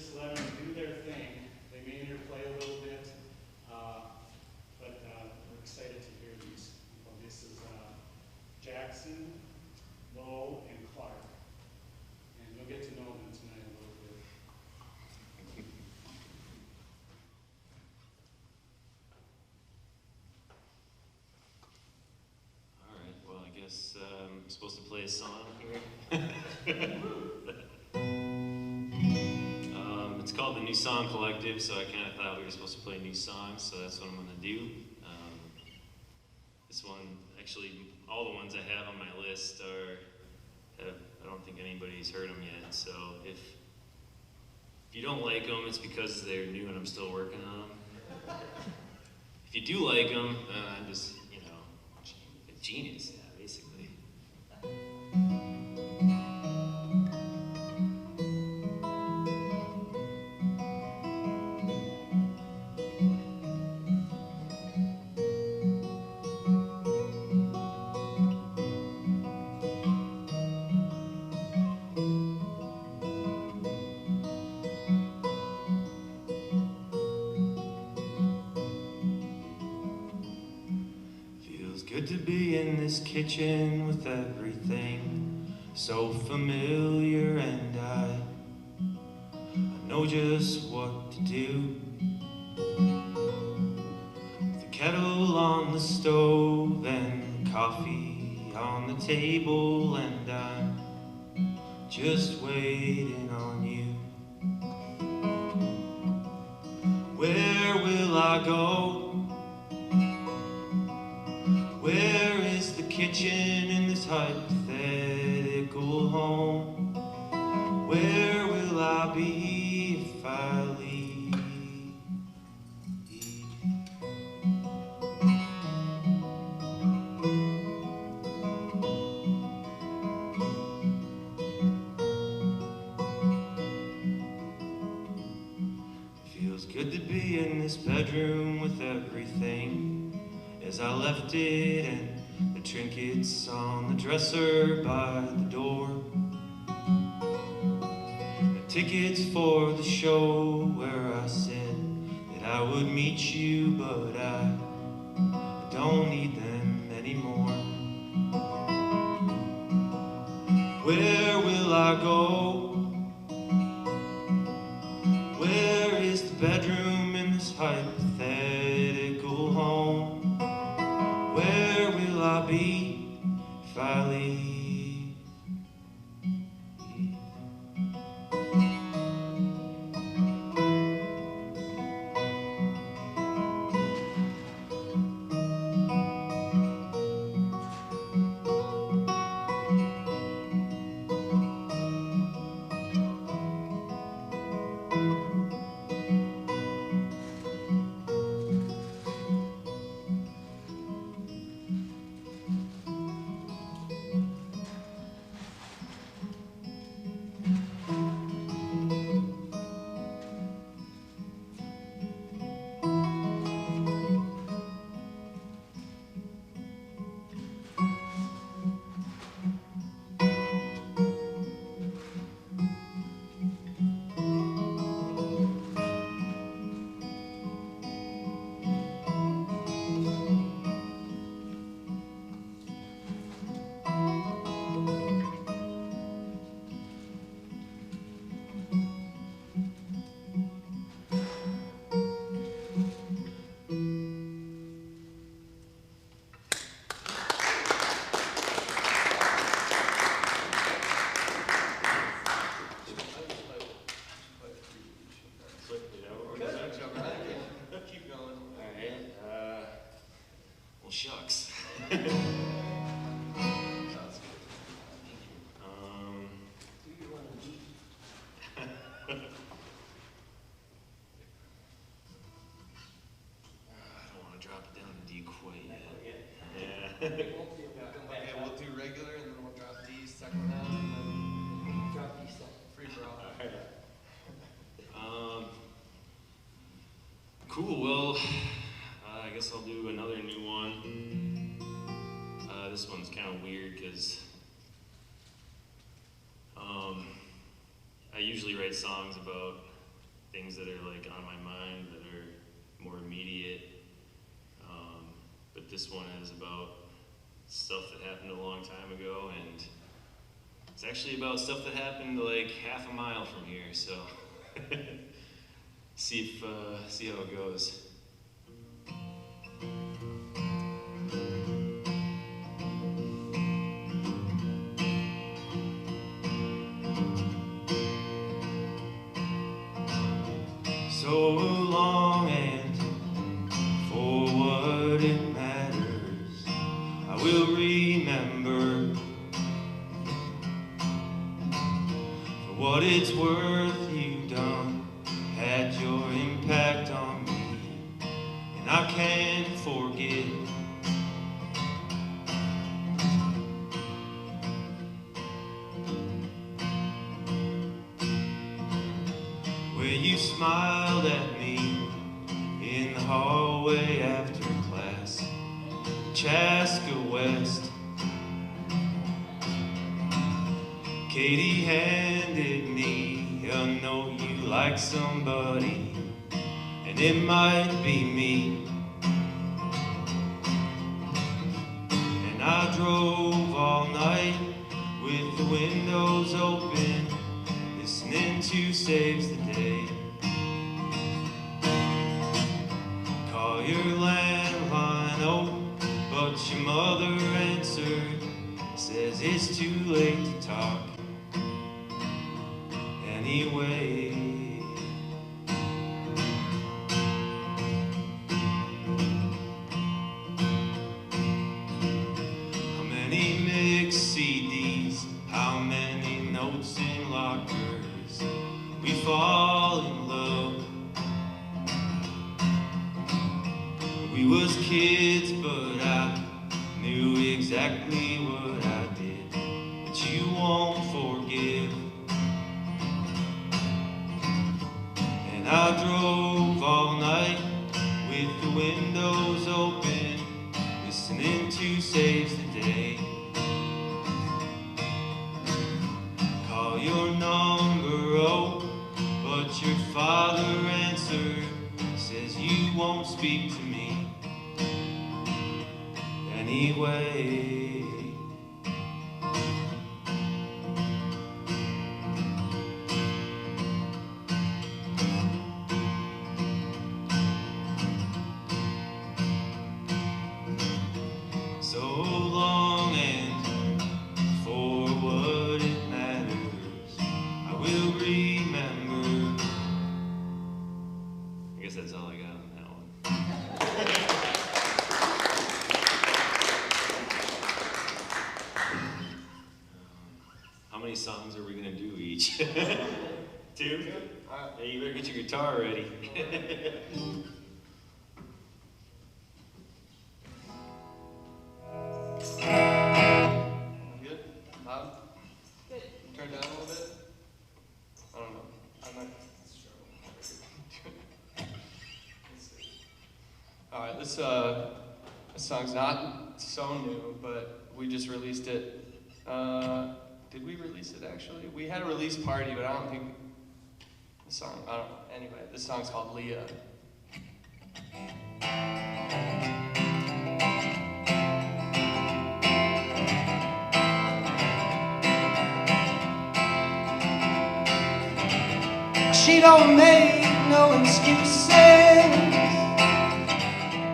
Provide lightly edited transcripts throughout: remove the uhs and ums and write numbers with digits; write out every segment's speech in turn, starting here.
just let them do their thing. They may interplay a little bit, but we're excited to hear these people. This is Jackson, Lowe, and Clark. And you'll get to know them tonight a little bit. All right, well, I guess I'm supposed to play a song here. It's called the New Song Collective, so I kind of thought we were supposed to play new songs, so that's what I'm going to do. This one, actually, all the ones I have on my list I don't think anybody's heard them yet, so if you don't like them, it's because they're new and I'm still working on them. If you do like them, I'm just, a genius, yeah, basically. Good to be in this kitchen with everything so familiar, and I know just what to do. The kettle on the stove and coffee on the table, and I'm just waiting on you. Where will I go? Where is the kitchen in this hypothetical home? Where will I be if I leave? It feels good to be in this bedroom with everything as I left it, and the trinkets on the dresser by the door, the tickets for the show where I said that I would meet you, but I don't need them anymore. Where will I go? Where is the bedroom in this hypothetical home? Where will I be if I leave? Shucks. Okay, we'll do regular and then we'll drop D second half and then drop D second. Free for all. Cool, well, I guess I'll do another new one. This one's kind of weird because I usually write songs about things that are like on my mind that are more immediate. But this one is about stuff that happened a long time ago, and it's actually about stuff that happened like half a mile from here, so see how it goes. So long and for what it matters, I will remember. For what it's worth, you done had your impact on me, and I can't forget. Where you smiled at me in the hallway after class, Chaska West. Katie handed me a note, you like somebody, and it might be me. And I drove all night with the windows open, listening to Saves the Day. Call your landline, oh, but your mother answered, says it's too late to talk anyway. How many mixed CDs, how many notes in lockers, we fall in love. We was kids, but I knew exactly what I did, but you won't forgive. And I drove all night with the windows open, listening to Saves the Day. Call your number, oh, but your father answered, says you won't speak to me anyway. So long and for what it matters, I will remember. I guess that's all I got on that one. How many songs are we gonna do each? Two? Hey, you better get your guitar ready. Good? Loud? Good. Turn down a little bit? I don't know. I might struggle. Let's see. Alright, this song's not so new, but we just released it. Did we release it actually? We had a release party, but I don't think the song, I don't know. Anyway, this song's called Leah. She don't make no excuses,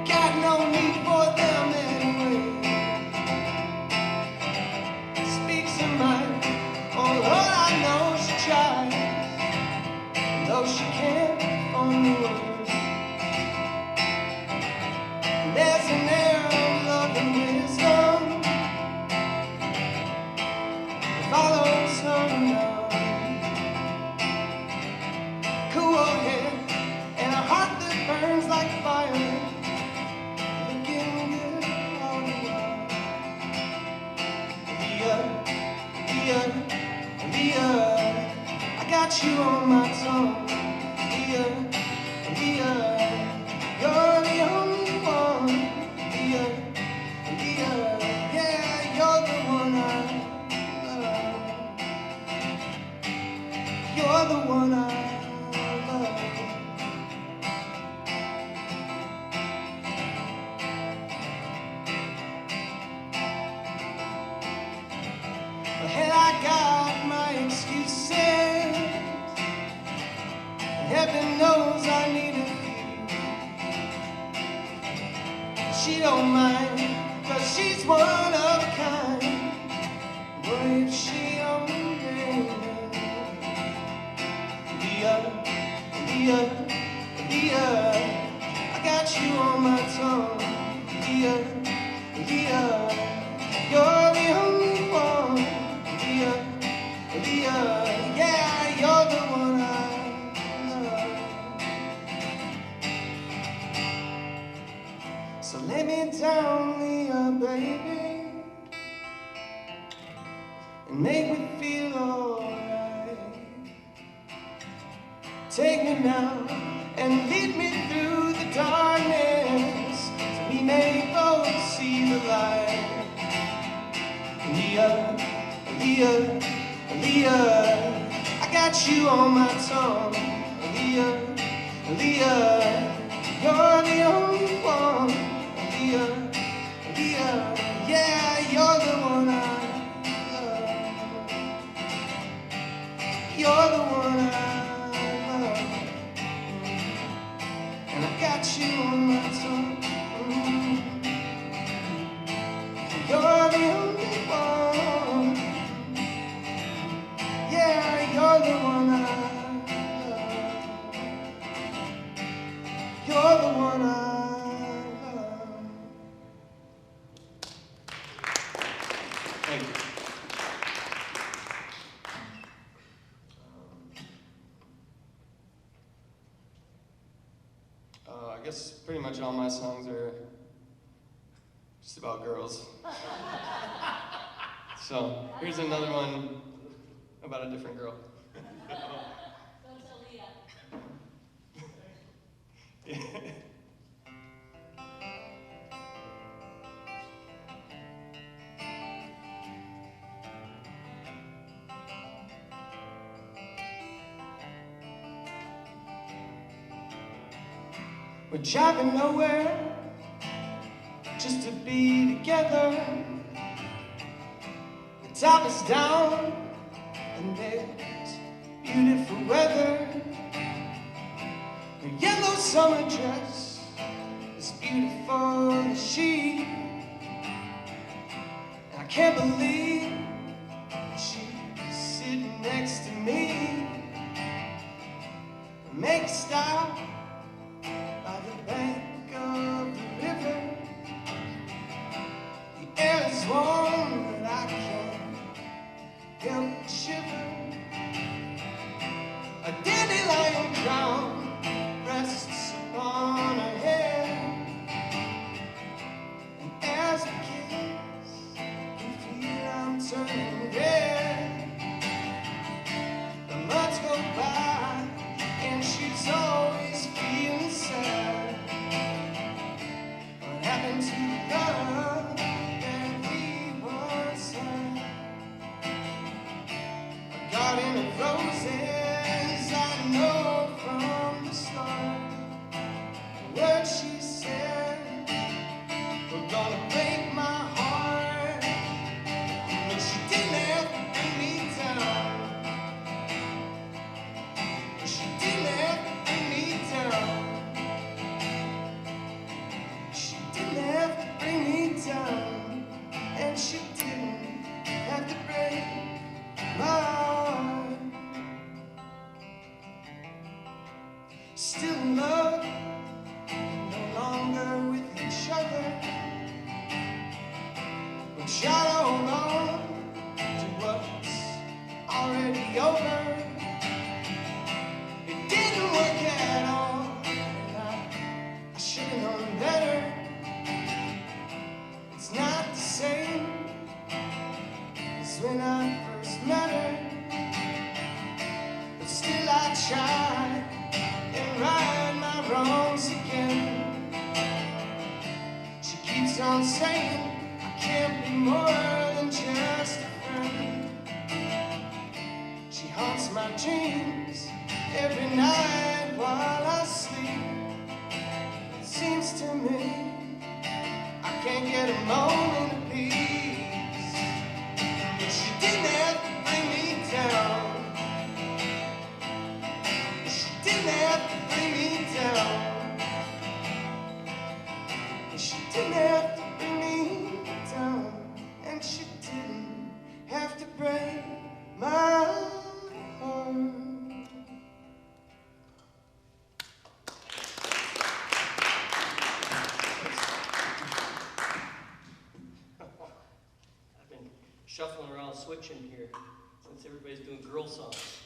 got no need for them anyway. Speaks her mind, oh Lord, I know she tries, though she can't find the words. There's an air of love and wisdom that follows her around. Cool hair and a heart that burns like fire, looking good all the while. Leah, I got you on my tongue. Leah, you're the only one. Leah, yeah, you're the one I love. You're the one I love. heaven knows I need a few. She don't mind, 'cause she's one of a kind. What if she only knew? Leah, I got you on my tongue. Leah, you're the only one. Leah, yeah, you're the one I love. So lay me down, Leah, baby, and make me feel alright. Take me now and lead me through the darkness, so we may both see the light. Leah, I got you on my tongue. Leah, you're the only one. Leah, yeah, you're the one I love. You're the one I love. And I got you on my tongue. You're the only one. Yeah, you're the one I love. You're the one I love. Thank you. I guess pretty much all my songs are just about girls. So here's another one about a different girl. Don't tell Leah. We're driving nowhere, just to be together. The top is down, and there's beautiful weather. Her yellow summer dress is beautiful as she. And I can't believe she's sitting next to me. Make a stop by the bank of the river. The air is warm, but I can't help but shiver. A dandelion crown rests upon her head, and as we kiss, I feel I'm turning red. The months go by, and she's always feeling sad. What happened to the love that we once had? A garden of roses, I know from the start. The words she said were gonna break my heart, but she didn't have to bring me down. She didn't have to bring me down. She didn't have to bring me down, and she didn't have to break my heart. Still in love, no longer with each other. We'll try to hold on to what's already over. It didn't work at all, and I should have known better. It's not the same as when I first met her, but still I try and right my wrongs again. She keeps on saying I can't be more than just a friend. She haunts my dreams every night while I sleep. It seems to me I can't get a moment of peace. But she didn't have to bring me down. She didn't have to bring me down. She didn't have to bring me down. And she didn't have to break my heart. I've been shuffling around, switching here, since everybody's doing girl songs.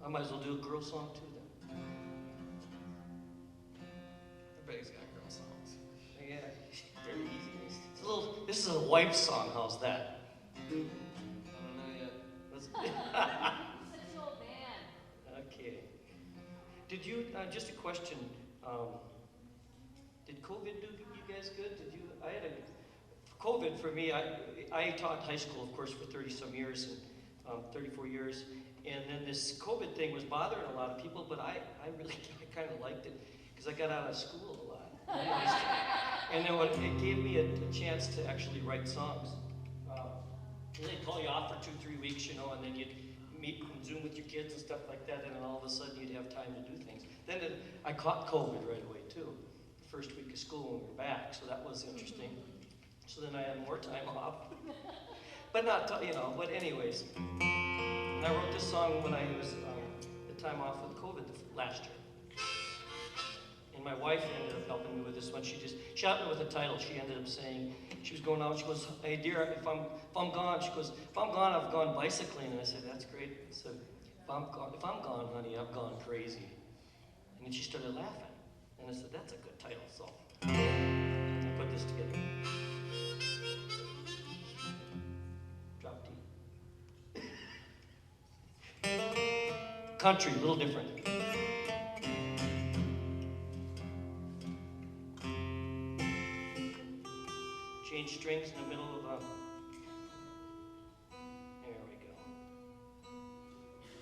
I might as well do a girl song too then. Everybody's got girl songs. Yeah, they're easy. This is a wife song, how's that? I don't know yet. Let's- Such an old man. Okay. Did you, just a question, did COVID do you guys good? Did you, I had a, COVID for me, I taught high school, of course, for 30 some years, and 34 years, and then this COVID thing was bothering a lot of people, but I really kind of liked it, because I got out of school a lot. And then it gave me a chance to actually write songs. They'd call you off for 2-3 weeks, you know, and then you'd meet and Zoom with your kids and stuff like that, and then all of a sudden you'd have time to do things. Then I caught COVID right away too, the first week of school when we were back, so that was interesting. So then I had more time off. But not, you know, but anyways. And I wrote this song when I was the time off with COVID last year. And my wife ended up helping me with this one. She helped me with the title. She ended up saying, she was going out, she goes, hey dear, if I'm gone, she goes, if I'm gone, I've gone bicycling. And I said, that's great. I said, if I'm gone, honey, I've gone crazy. And then she started laughing. And I said, that's a good title, so I put this together. Drop D. Country, a little different. Change strings in the middle of a. There we go. There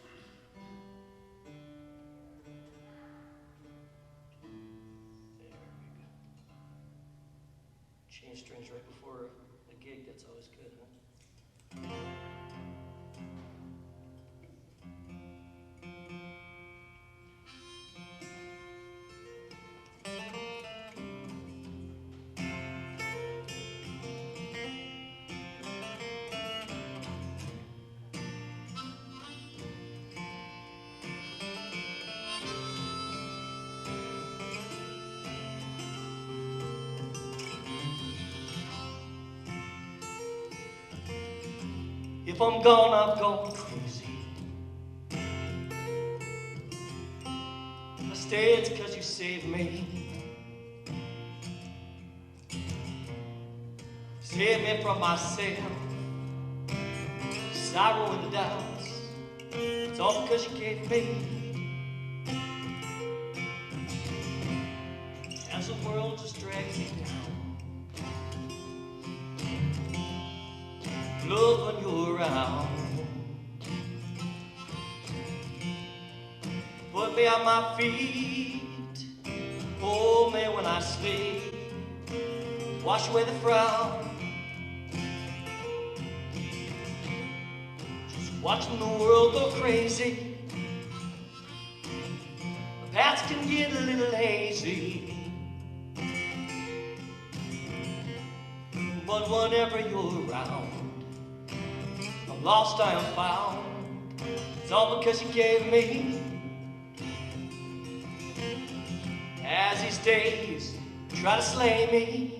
we go. Change strings right before a gig, that's always good, huh? If I'm gone, I've gone crazy. If I stay, it's 'cause you saved me. Saved me from myself, sorrow and doubts. It's all because you gave me. As the world just drags me down. Love when you're around. Put me on my feet. Hold me when I sleep. Wash away the frown. Just watching the world go crazy. The paths can get a little hazy. But whenever you're around, I'm lost, I am found. It's all because you gave me. As these days try to slay me,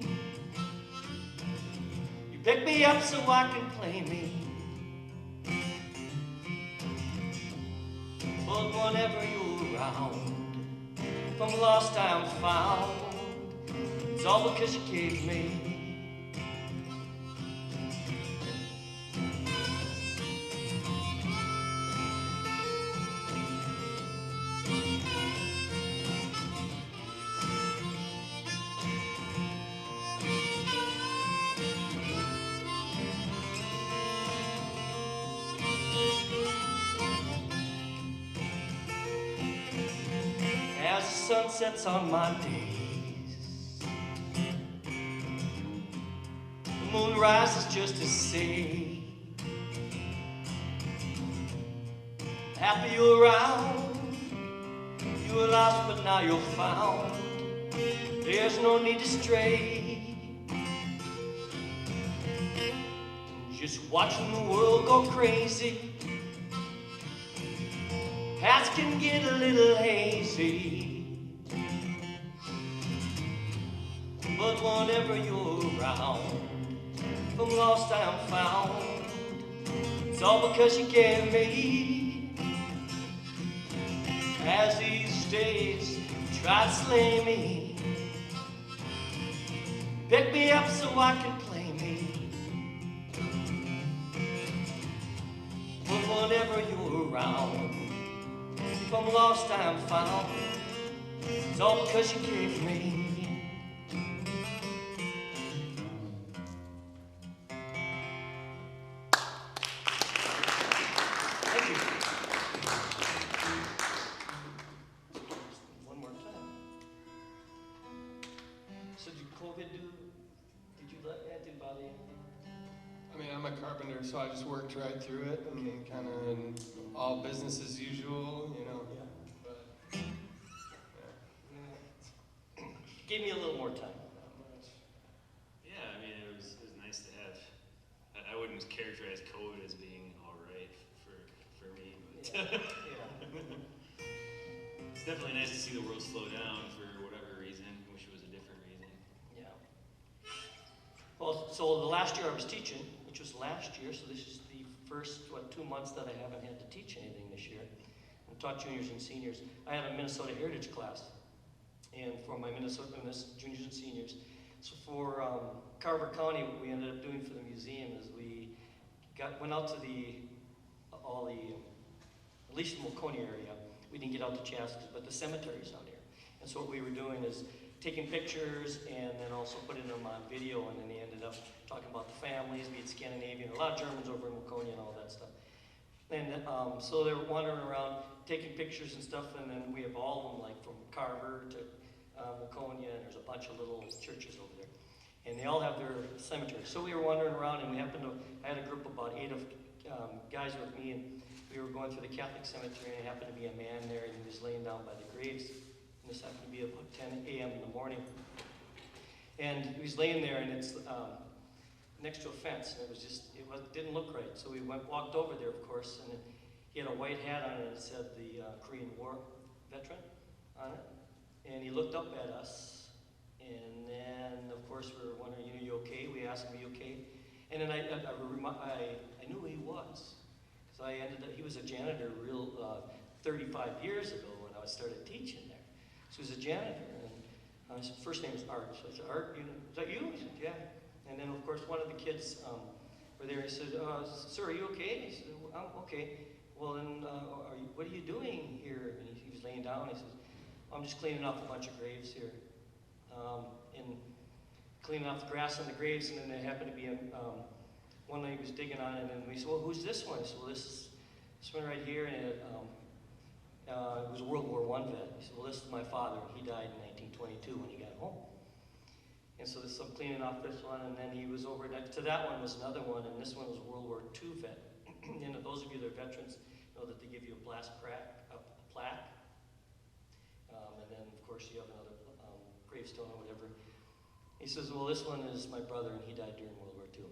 you pick me up so I can play me. But whenever you're around, if I'm lost, I am found. It's all because you gave me. As the sun sets on my days, the moon rises just to say happy you're around. You were lost, but now you're found. There's no need to stray. Just watching the world go crazy. Paths can get a little hazy, but whenever you're around, from lost I'm found. It's all because you gave me. As these days try to slay me, pick me up so I can play me. But whenever you're around, from lost I'm found. It's all because you gave me. Thank you. One more time. So did COVID did you let that didn't bother you? I mean, I'm a carpenter, so I just worked right through it and kind of all business as usual, you know. Yeah. But, Give me a little more time. Yeah, I mean, it was nice to have. I wouldn't characterize COVID as being all right for me, but it's definitely nice to see the world slow down for whatever reason. I wish it was a different reason. Yeah. Well, so the last year I was teaching, which was last year, so this is the first, 2 months that I haven't had to teach anything this year. I taught juniors and seniors. I had a Minnesota Heritage class, and for my Minnesota juniors and seniors. So for Carver County, what we ended up doing for the museum is we went out to at least the Waconia area. We didn't get out to Chaska, but the cemeteries out here. And so what we were doing is taking pictures and then also putting them on video, and then they ended up talking about the families, be it Scandinavian, a lot of Germans over in Waconia and all that stuff. And so they were wandering around taking pictures and stuff, and then we have all of them, like from Carver to Waconia, and there's a bunch of little churches over there. And they all have their cemeteries. So we were wandering around, and I had a group of about 8 guys with me, and we were going through the Catholic cemetery, and there happened to be a man there, and he was laying down by the graves. And this happened to be about 10 a.m. in the morning. And he was laying there, and it's next to a fence, and it didn't look right. So we walked over there, of course, and he had a white hat on, and it said the Korean War veteran on it. And he looked up at us, and then, of course, we were wondering, are you okay? We asked him, are you okay? And then I knew who he was, because he was a janitor 35 years ago when I started teaching there. So he was a janitor, and his first name was Art. So I said, Art, is that you? He said, yeah. And then, of course, one of the kids were there. He said, sir, are you okay? He said, I'm okay. Well, then, what are you doing here? And he was laying down. He says, I'm just cleaning off a bunch of graves here. And cleaning off the grass on the graves, and then there happened to be one that he was digging on, and then we said, well, who's this one? He said, well, this one right here, and it was a World War I vet. He said, well, this is my father. He died in 1922 when he got home. And so I'm cleaning off this one, and then he was over next to that one was another one, and this one was a World War II vet. And those of you that are veterans know that they give you a plaque. And then, of course, you have another gravestone or whatever. He says, well, this one is my brother, and he died during World War II.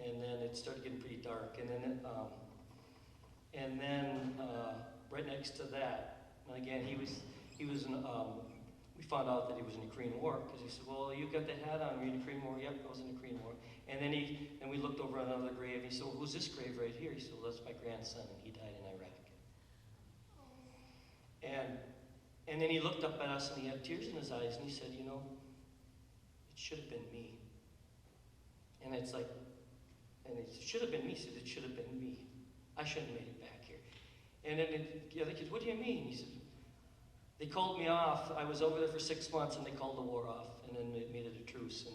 And then it started getting pretty dark. And then right next to that, and again, he was we found out that he was in the Korean War, because he said, well, you got the hat on, were you in the Korean War? Yep, I was in the Korean War. And then we looked over on another grave, and he said, well, who's this grave right here? He said, well, that's my grandson, and he died in Iraq. And then he looked up at us, and he had tears in his eyes, and he said, it should have been me. And it's like, and it should have been me. He said, it should have been me. I shouldn't have made it back here. And then the other kids, what do you mean? He said, they called me off. I was over there for 6 months, and they called the war off, and then they made it a truce,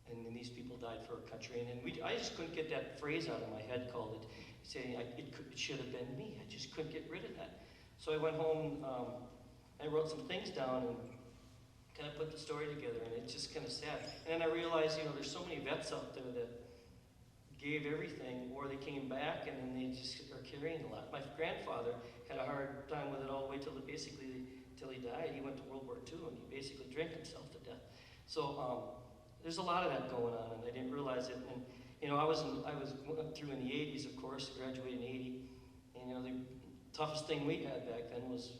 and then these people died for our country. And then I just couldn't get that phrase out of my head called it, saying it should have been me. I just couldn't get rid of that. So I went home, I wrote some things down, and kind of put the story together, and it's just kind of sad. And then I realized, there's so many vets out there that gave everything, or they came back and then they just are carrying a lot. My grandfather had a hard time with it all the way till he died. He went to World War II and he basically drank himself to death. So there's a lot of that going on, and I didn't realize it. And you know, I was went through in the '80s, of course, graduated in '80, and you know, the toughest thing we had back then was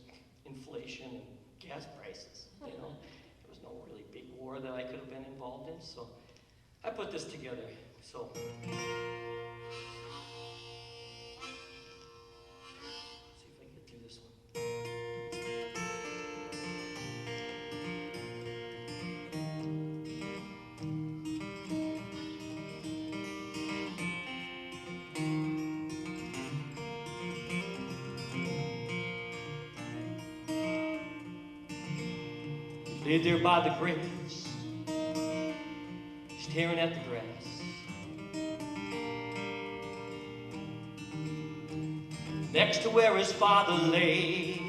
inflation and gas prices. You know, there was no really big war that I could have been involved in, so I put this together. So. See if I can get through this one. Lay there by the graves, staring at the grass. Next to where his father lay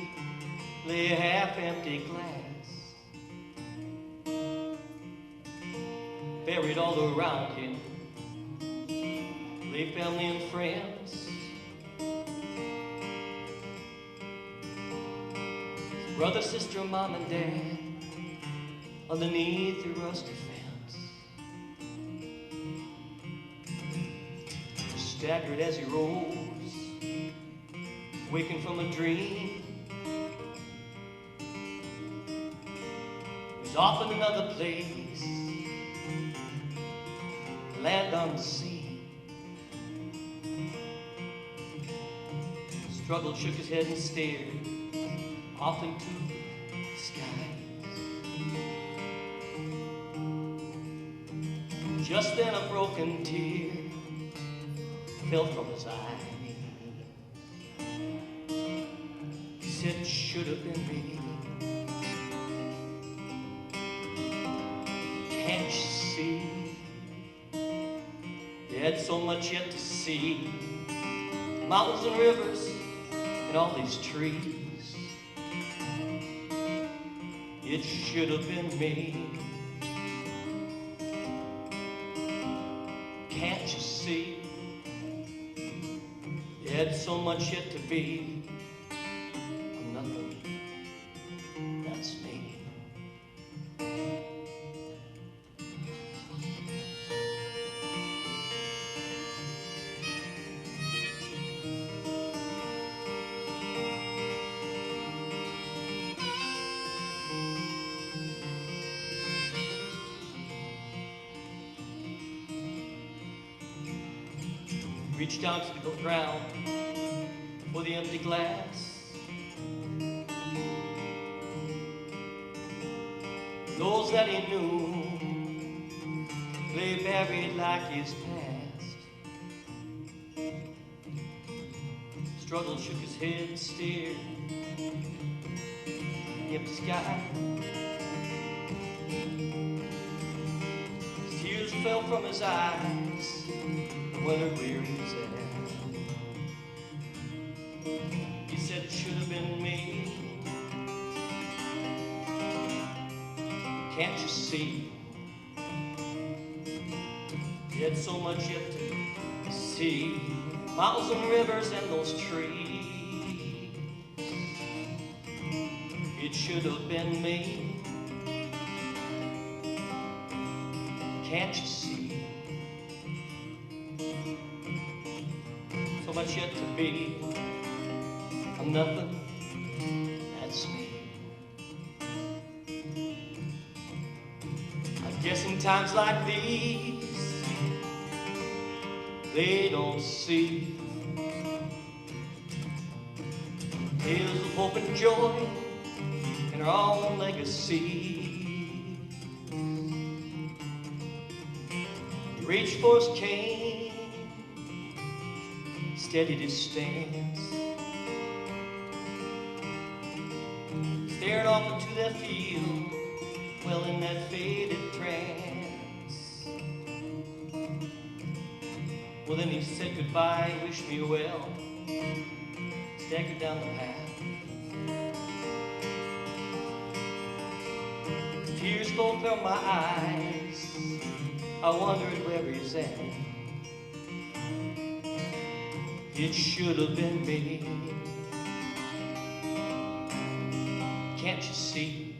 a half-empty glass. Buried all around him lay family and friends. Brother, sister, mom, and dad underneath the rusty fence. Staggered as he rose, waking from a dream. He's off in another place, land unseen. Struggled, shook his head and stared off into the sky. Just then a broken tear fell from his eye. He said, it should have been me. Can't you see? You had so much yet to see. Mountains and rivers and all these trees. It should have been me. Can't you see? You had so much yet to be. I'm nothing. That's me. Reached down to the ground for the empty glass. Those that he knew lay buried like his past. Struggled, shook his head and stared at the empty sky. His tears fell from his eyes. Wonder where he's at. He said it should have been me. Can't you see? You had so much yet to see. Mountains and rivers and those trees. It should have been me. Can't you see? So much yet to be. I'm nothing, that's me. I guess in times like these, they don't see tales of hope and joy in our own legacy. He reached for his cane, steadied his stance, stared off into that field, well in that faded trance. Well then he said goodbye, wished me well, staggered down the path. Tears flowed from my eyes, I wondered where he's at. it should have been me. Can't you see?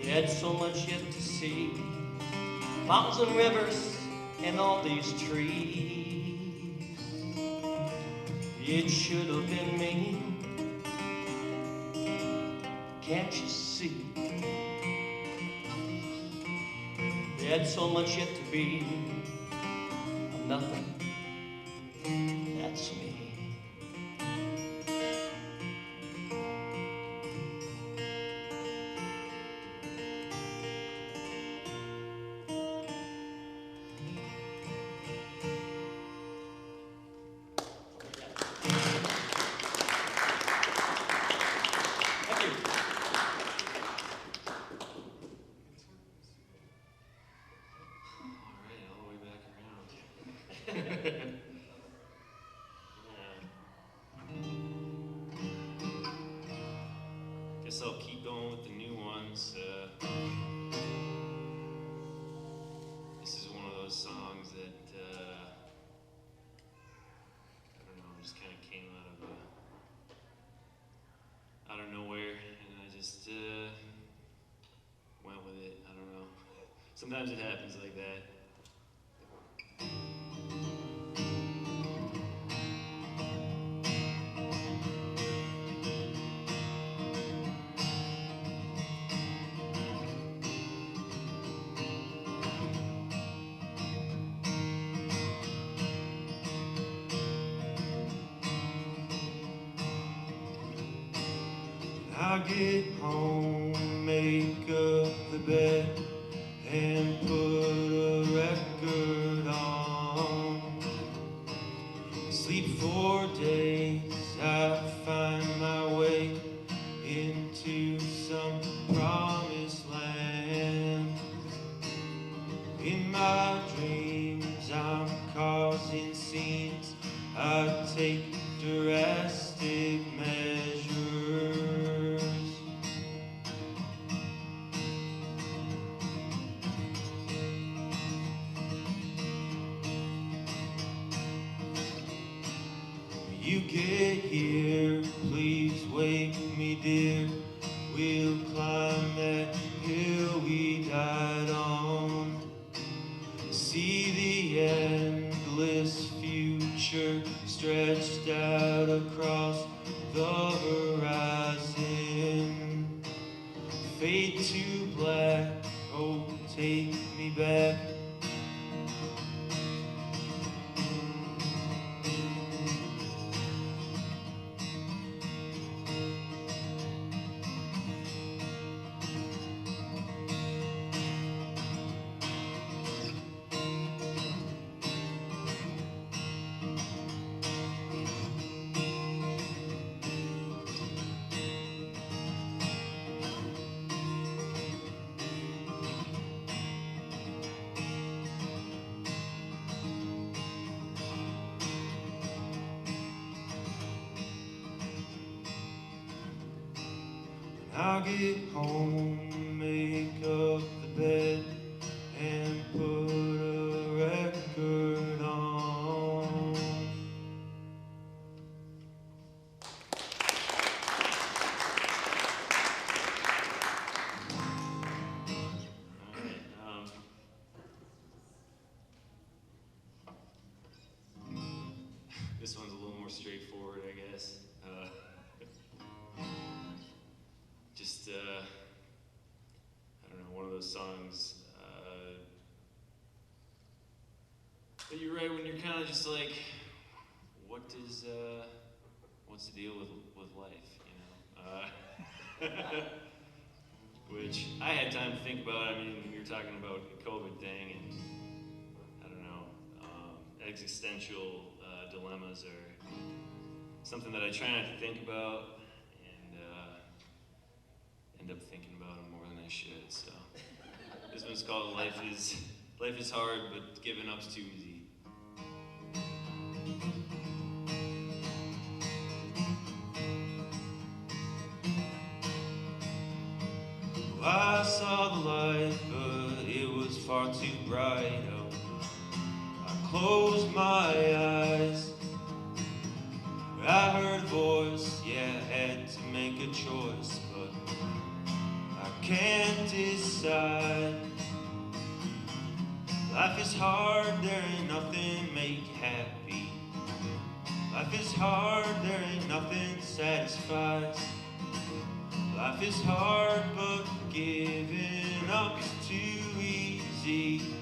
They had so much yet to see. Mountains and rivers and all these trees. It should have been me. Can't you see? They had so much yet to be. I'm nothing. That's me. Thank you. All right, all the way back around. Yeah. Guess I'll keep going with the new ones. This is one of those songs that I don't know, just kind of came out of nowhere, and I just went with it. I don't know. Sometimes it happens like that. I get home, make up the bed, and put a record on. Sleep for days, I find my way into some promised land. In my dreams, I'm causing scenes, I take drastic measures. You get here, please wake me, dear. We'll climb that hill we died on. See the endless future stretched out across the horizon. Fade to black, oh, take me back. I'll get home, make up the bed, and put a record on. Alright, this one's a little more straightforward, I guess. Just, I don't know, one of those songs that you write when you're kind of just like, what's the deal with life, you know? Which I had time to think about. I mean, you're talking about the COVID thing, and I don't know, existential dilemmas are something that I try not to think about, and end up thinking about them more than I should. So this one's called "Life Is Hard, but Giving Up's Too Easy." I saw the light, but it was far too bright. Oh, I closed my eyes, I heard a voice, yeah, I had to make a choice, but I can't decide. Life is hard, there ain't nothing make you happy. Life is hard, there ain't nothing satisfies. Life is hard, but giving up's too easy.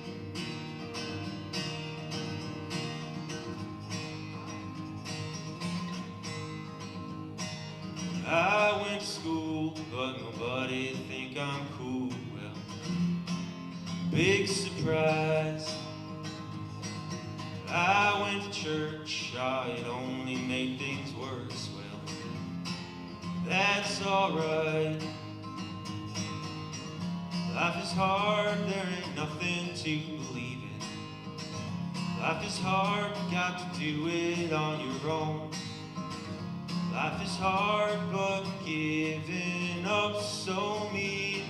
I went to school, but nobody think I'm cool. Well, big surprise. I went to church, it only made things worse. Well, that's alright. Life is hard, there ain't nothing to believe in. Life is hard, you got to do it on your own. Life is hard, but giving up's so mean.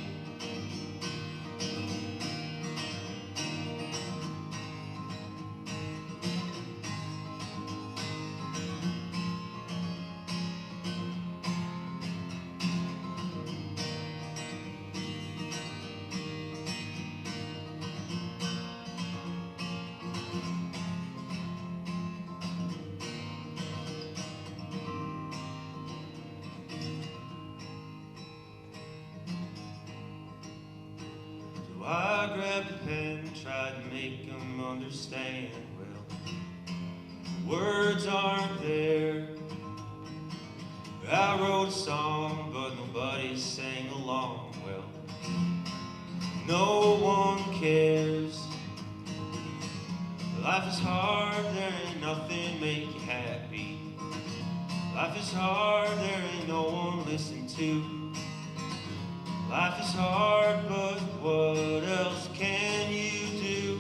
So I grabbed a pen, tried to make them understand. Well, words aren't there. I wrote a song, but nobody sang along. Well, no one cares. Life is hard, there ain't nothing make you happy. Life is hard, there ain't no one listen to. Life is hard, but what else can you do?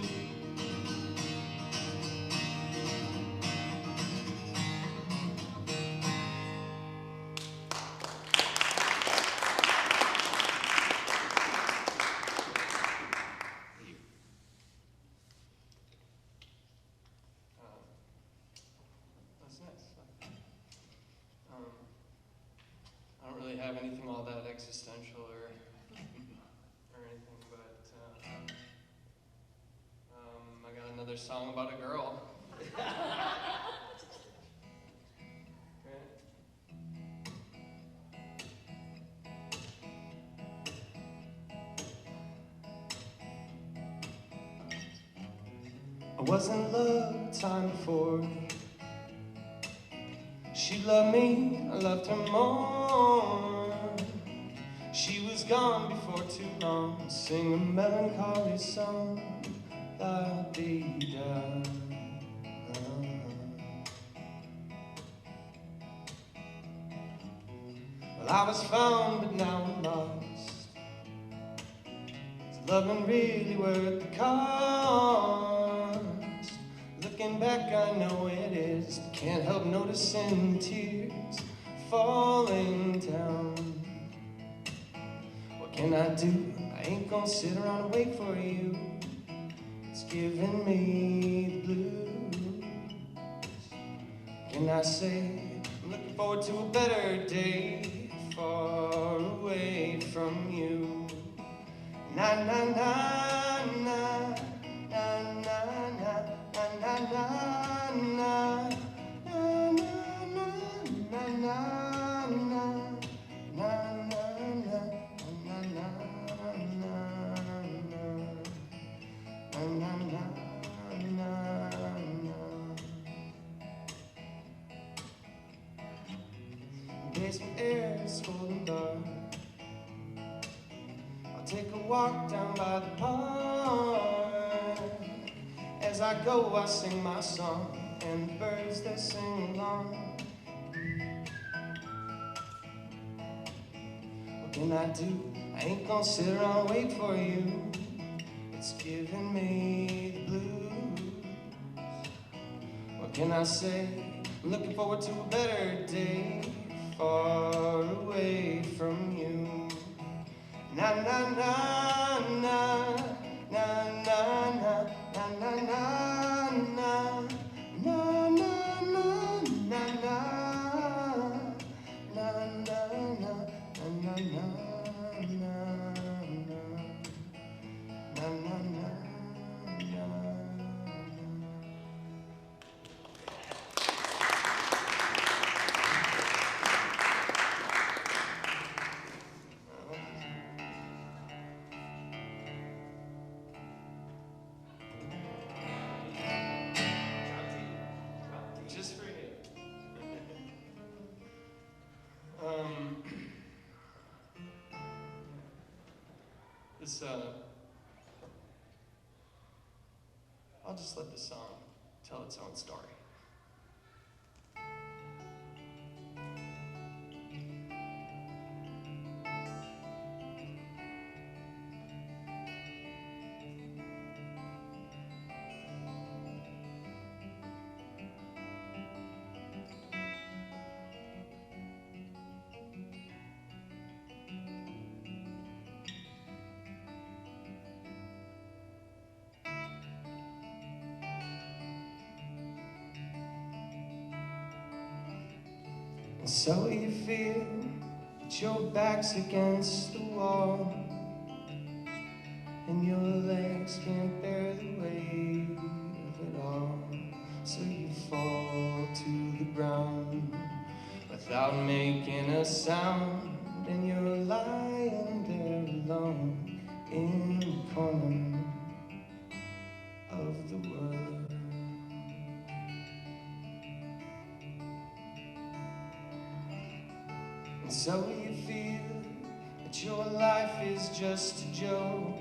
That's nice. I don't really have anything all that existential or anything, but I got another song about a girl. I was in love time before. She loved me, I loved her more. She was gone before too long, sing a melancholy song, la-dee-da. Well, I was found, but now I'm lost. Is loving really worth the cost? Looking back, I know it is. Can't help noticing tears falling down. What can I do? I ain't gonna sit around and wait for you. It's giving me the blues. Can I say I'm looking forward to a better day, far away from you? Na na na na na na na na na na. Basement air is cold and dark. I'll take a walk down by the park. As I go, I sing my song, and the birds, they sing along. What can I do? I ain't gonna sit around and wait for you. It's giving me the blues. What can I say? I'm looking forward to a better day, far away from you. Na na na na na na na na na na na. just for you. This, I'll just let the song tell its own story. And so you feel that your back's against the wall, and your legs can't bear the weight of it all. So you fall to the ground without making a sound, and you're lying there alone in the corner of the world. And so you feel that your life is just a joke,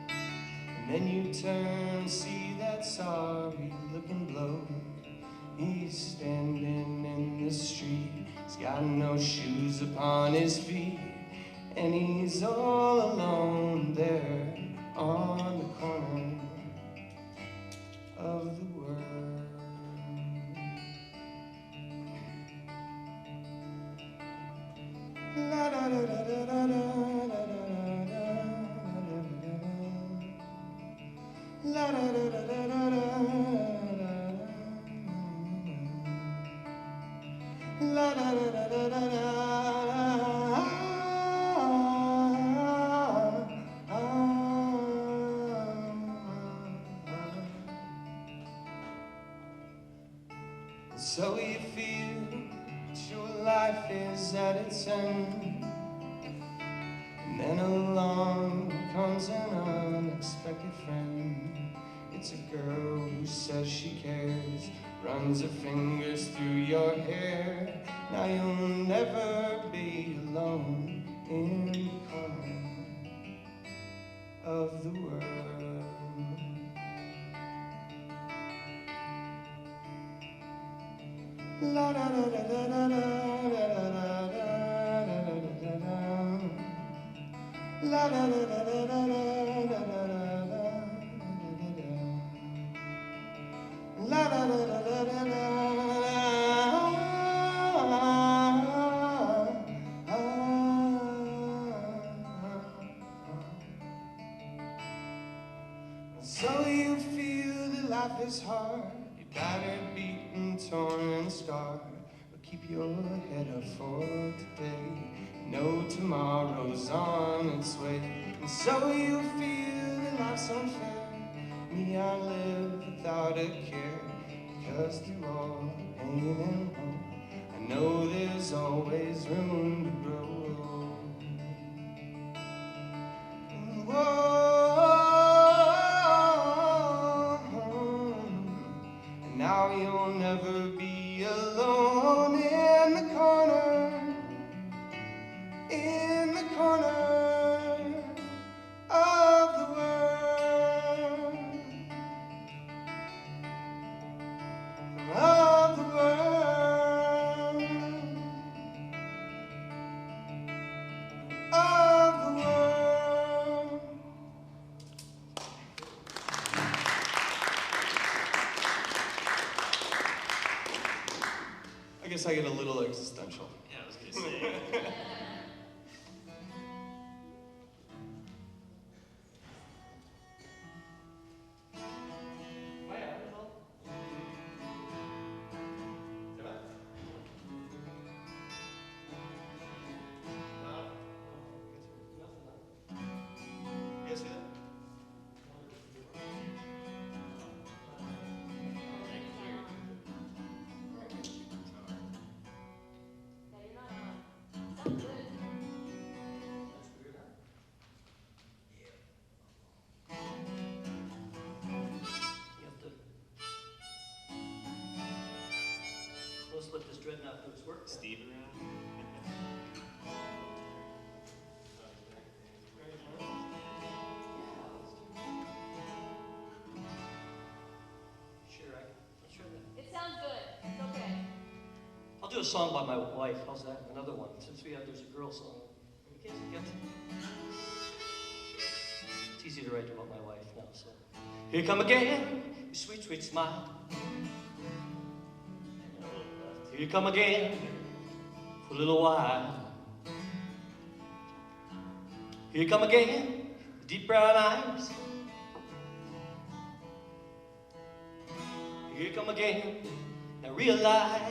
and then you turn, see that sorry-looking bloke. He's standing in the street, he's got no shoes upon his feet, and he's all alone there on the corner of the world. La da da da da da da da da da. La da da da da da da. La da da da da da da. So you feel that your life is at its end, and then along comes an unexpected friend. It's a girl who says she cares, runs her fingers through your hair. Now you'll never be alone in the corner of the world. La da da da da da da da da da da da da. La da da da da da da da da da. La da da da da da da. So you feel that life is hard, you're battered, beaten, torn and scarred, but keep your head up for today. No tomorrow's on its way. And so you feel that life's unfair. Me, I live without a care, because through all pain and hope, I know there's always room to grow. And now you'll never be alone in the corner of the world, of the world, of the world. I guess I get a little existential. Yeah, I was gonna say. Yeah, you're not on. Dreadnought Blues work. Steve around? Sure, I'll try that. It sounds good. It's okay. I'll do a song by my wife. How's that? Another one. Since there's a girl song. It's easy to write about my wife now, so. Here come again, your sweet, sweet smile. Here you come again, for a little while. Here you come again, with deep brown eyes. Here you come again, and realize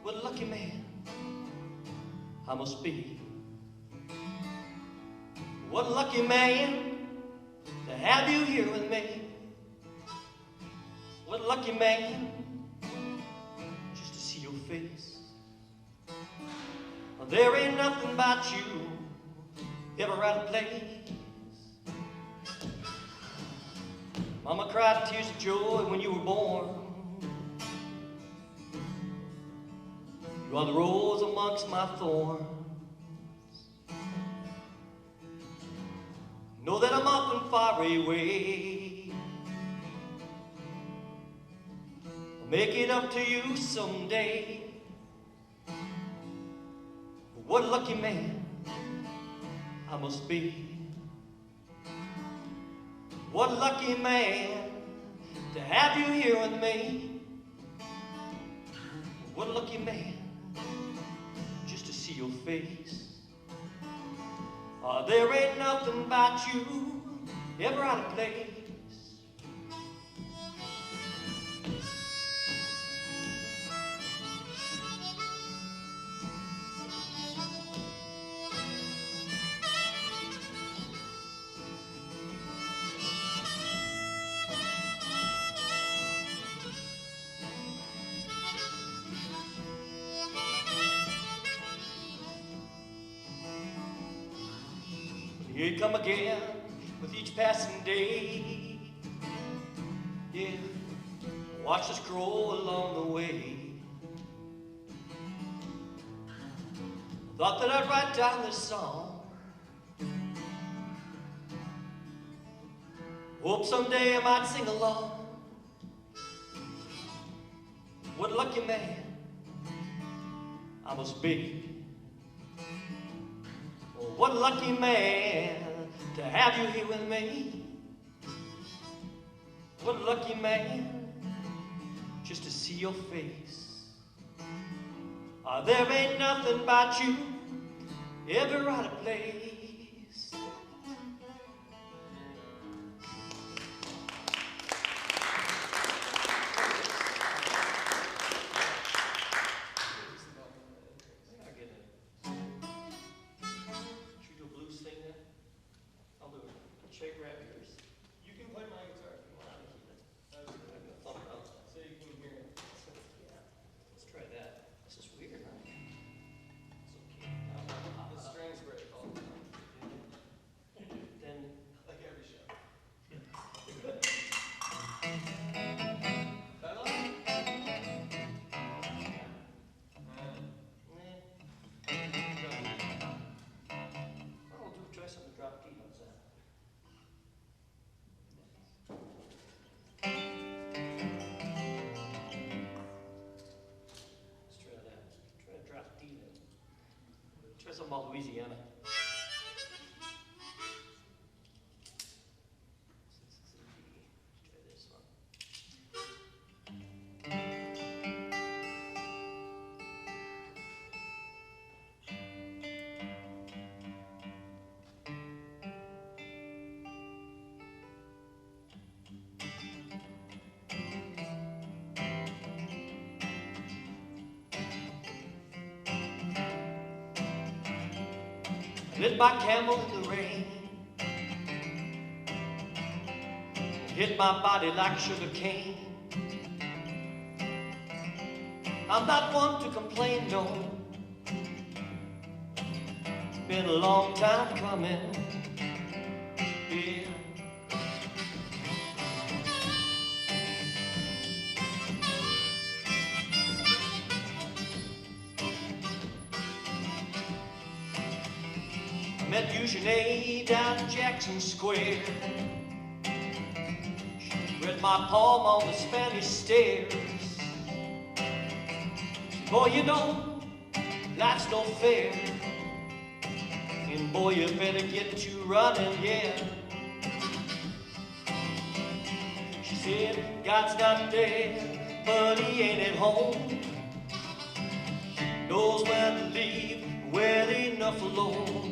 what a lucky man I must be. What a lucky man to have you here with me. What a lucky man just to see your face. Well, there ain't nothing about you ever out of place. Mama cried tears of joy when you were born. You are the rose amongst my thorns. Know that I'm often far away. I'll make it up to you someday. What a lucky man I must be. What a lucky man to have you here with me. What a lucky man just to see your face. There ain't nothing about you ever out of place. Here you come again with each passing day. Yeah, watch us grow along the way. Thought that I'd write down this song. Hope someday I might sing along. What a lucky man I must be. What a lucky man to have you here with me. What a lucky man just to see your face. There ain't nothing about you ever out of place. Something about Louisiana. Try this one. Lit my camel in the rain. Hit my body like sugar cane. I'm not one to complain, no. It's been a long time coming. Yeah. met Eugenie down in Jackson Square. She read my poem on the Spanish stairs. Boy, you know, life's no fair. And boy, you better get to running, yeah. She said, God's not dead, but he ain't at home. Knows when to leave, well enough alone.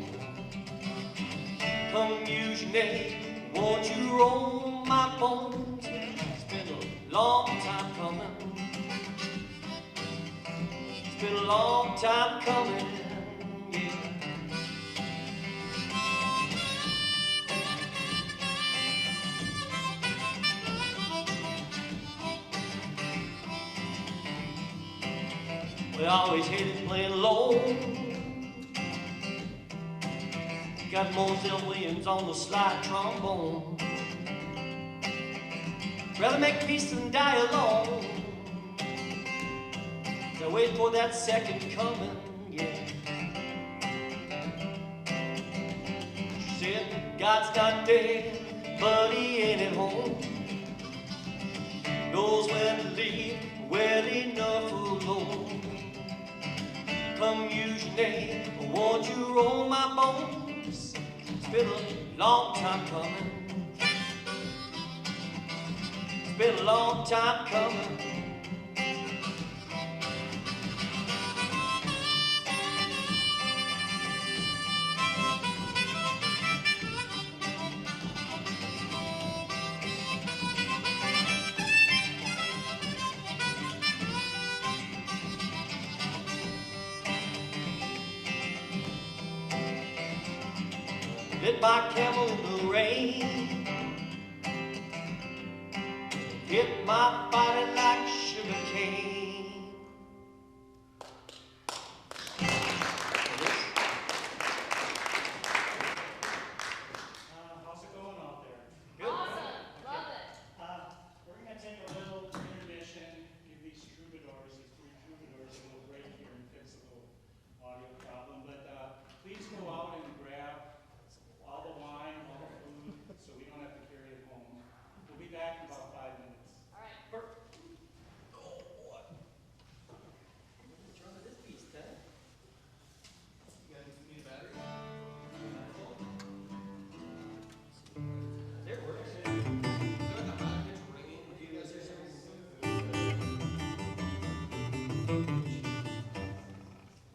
Come Eugenie, won't you roll my bones? It's been a long time coming. It's been a long time coming, yeah. Well, I always hated playing alone. Got Moselle Williams on the slide trombone. Rather make peace than die alone. I wait for that second coming, yeah. She said, God's not dead, but he ain't at home. Knows when to leave, well enough alone. Come Eugenie, won't you roll my bones? It's been a long time coming. It's been a long time coming. Lit my camel in the rain. Hit my body like sugar cane. How's it going out there? Good. Awesome. Love it. We're going to take a little intermission, give these troubadours, these three troubadours, a little break here and fix a little audio problem. But please go out and grab all the wine, all the food, so we don't have to carry it home. We'll be back in about 5 minutes. All right. Oh, boy. What's wrong with this beast, huh? You guys need a battery? There it works.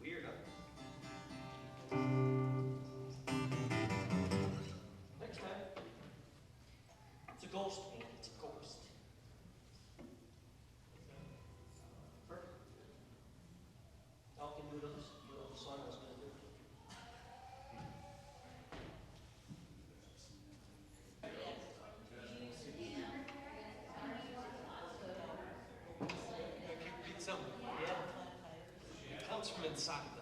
Weird, huh? Next time. It's a ghost, man. It's a ghost. Perfect. Now can do the song I was going to do. Read something. Yeah. It comes from inside the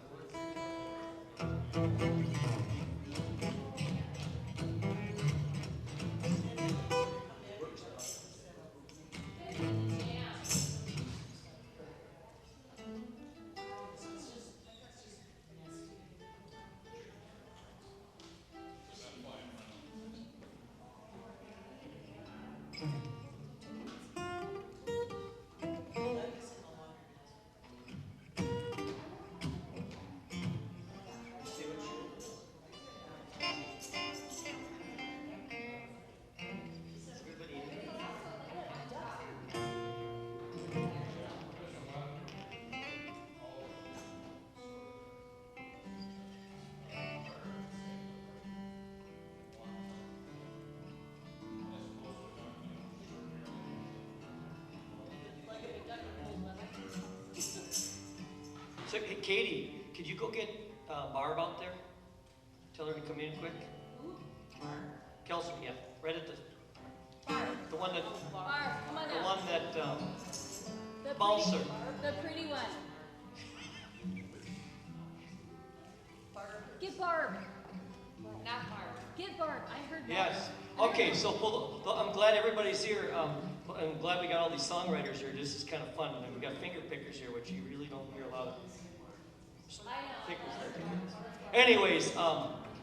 So, hey, Katie, could you go get Barb out there? Tell her to come in quick. Kelsey, yeah, right at the one that, Barb, come on the down. one that, The Bouncer. The pretty one. Get Barb. Not Barb. Get Barb. I heard Barb. yes. Okay, so I'm glad everybody's here. I'm glad we got all these songwriters here. This is kind of fun. And we got finger pickers here, which you really don't hear a lot of I know. pickers like that. Anyways,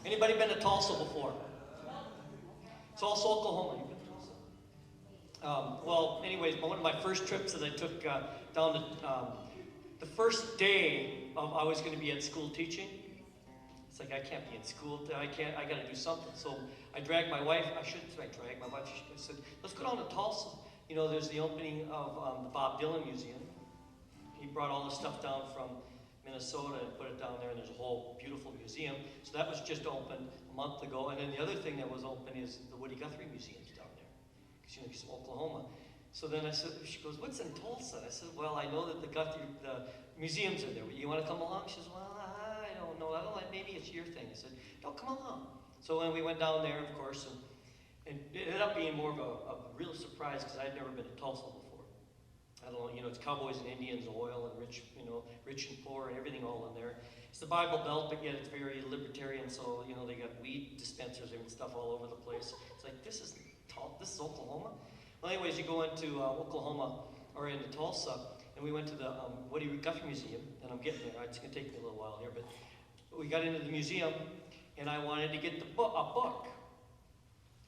Anybody been to Tulsa before? Tulsa, Oklahoma. You been to Tulsa? Well, anyways, one of my first trips that I took down to the first day of I was going to be at school teaching. It's like I can't be in school. I got to do something. So I dragged my wife. I shouldn't say I dragged my wife. I said, let's go down to Tulsa. You know, there's the opening of the Bob Dylan Museum. He brought all the stuff down from Minnesota and put it down there, and there's a whole beautiful museum. So that was just opened a month ago. And then the other thing that was open is the Woody Guthrie Museum's down there, because you know he's from Oklahoma. So then I said, she goes, what's in Tulsa? I said, well, I know that the museums are there. You want to come along? She says, well, I don't know. I don't like, maybe it's your thing. I said, no, come along. So when we went down there, of course, and it ended up being more of a real surprise because I'd never been to Tulsa before. I don't know, you know, it's cowboys and Indians, oil and rich, you know, rich and poor and everything all in there. It's the Bible Belt, but yet it's very libertarian. So you know, they got weed dispensers and stuff all over the place. It's like this is Oklahoma. Well, anyways, you go into Oklahoma or into Tulsa, and we went to the Woody Guthrie Museum, and I'm getting there. It's gonna take me a little while here, but we got into the museum, and I wanted to get a book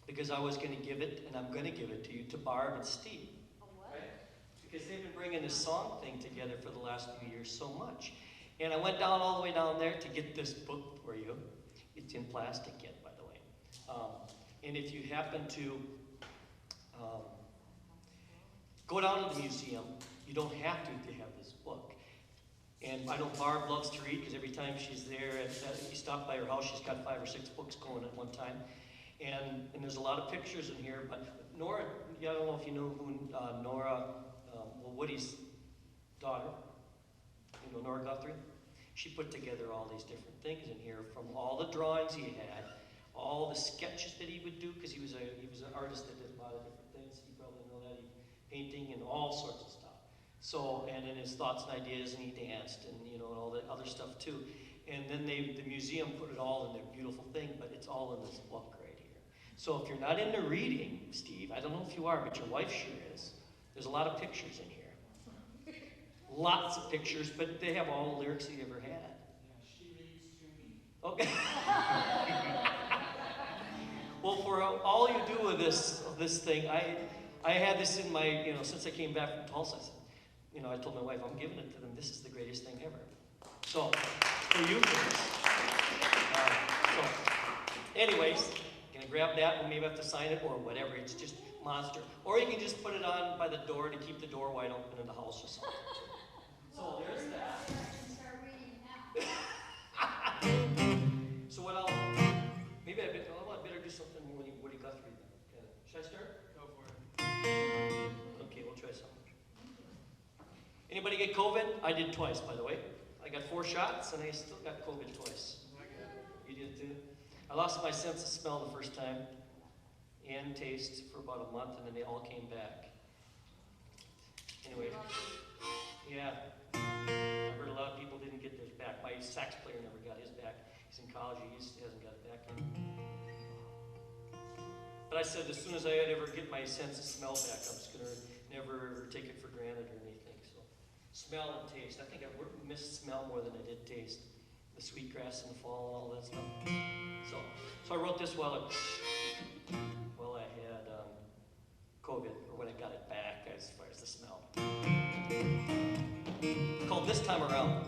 because I was gonna give it, and I'm gonna give it to you, to Barb and Steve. Right? Because they've been bringing this song thing together for the last few years so much. And I went down all the way down there to get this book for you. It's in plastic yet, by the way. And if you happen to go down to the museum, you don't have to have this book. And I know Barb loves to read because every time she's there, you stop by her house, she's got 5 or 6 books going at one time. And there's a lot of pictures in here. But Nora, I don't know if you know who Nora, Woody's daughter, you know Nora Guthrie? She put together all these different things in here from all the drawings he had, all the sketches that he would do, because he was an artist that did a lot of different things. You probably know that. Painting and all sorts of stuff. So, and then his thoughts and ideas, and he danced, and you know, and all that other stuff too. And then the museum put it all in their beautiful thing, but it's all in this book right here. So if you're not into reading, Steve, I don't know if you are, but your wife sure is. There's a lot of pictures in here. Lots of pictures, but they have all the lyrics that you ever had. Yeah, she reads to me. Okay. Well, for all you do with this thing, I had this in my, you know, since I came back from Tulsa, you know, I told my wife, I'm giving it to them. This is the greatest thing ever. So, for you kids. So, anyways, gonna grab that and maybe have to sign it or whatever. It's just monster. Or you can just put it on by the door to keep the door wide open in the house or something. So there's that. So what maybe I better do something more Woody Guthrie. Should I start? Go for it. Okay, we'll try something. Anybody get COVID? I did twice, by the way. I got 4 shots and I still got COVID twice. You did too? I lost my sense of smell the first time and taste for about a month, and then they all came back. Anyway, yeah. I heard a lot of people didn't get theirs back. My sax player never got his back. He's in college, he hasn't got it back yet. But I said as soon as I ever get my sense of smell back, I'm just going to never ever take it for granted or anything. So, smell and taste. I think I missed smell more than I did taste. The sweet grass in the fall and all that stuff. So I wrote this while I had COVID, or when I got it back, as far as the smell. It's called This Time Around.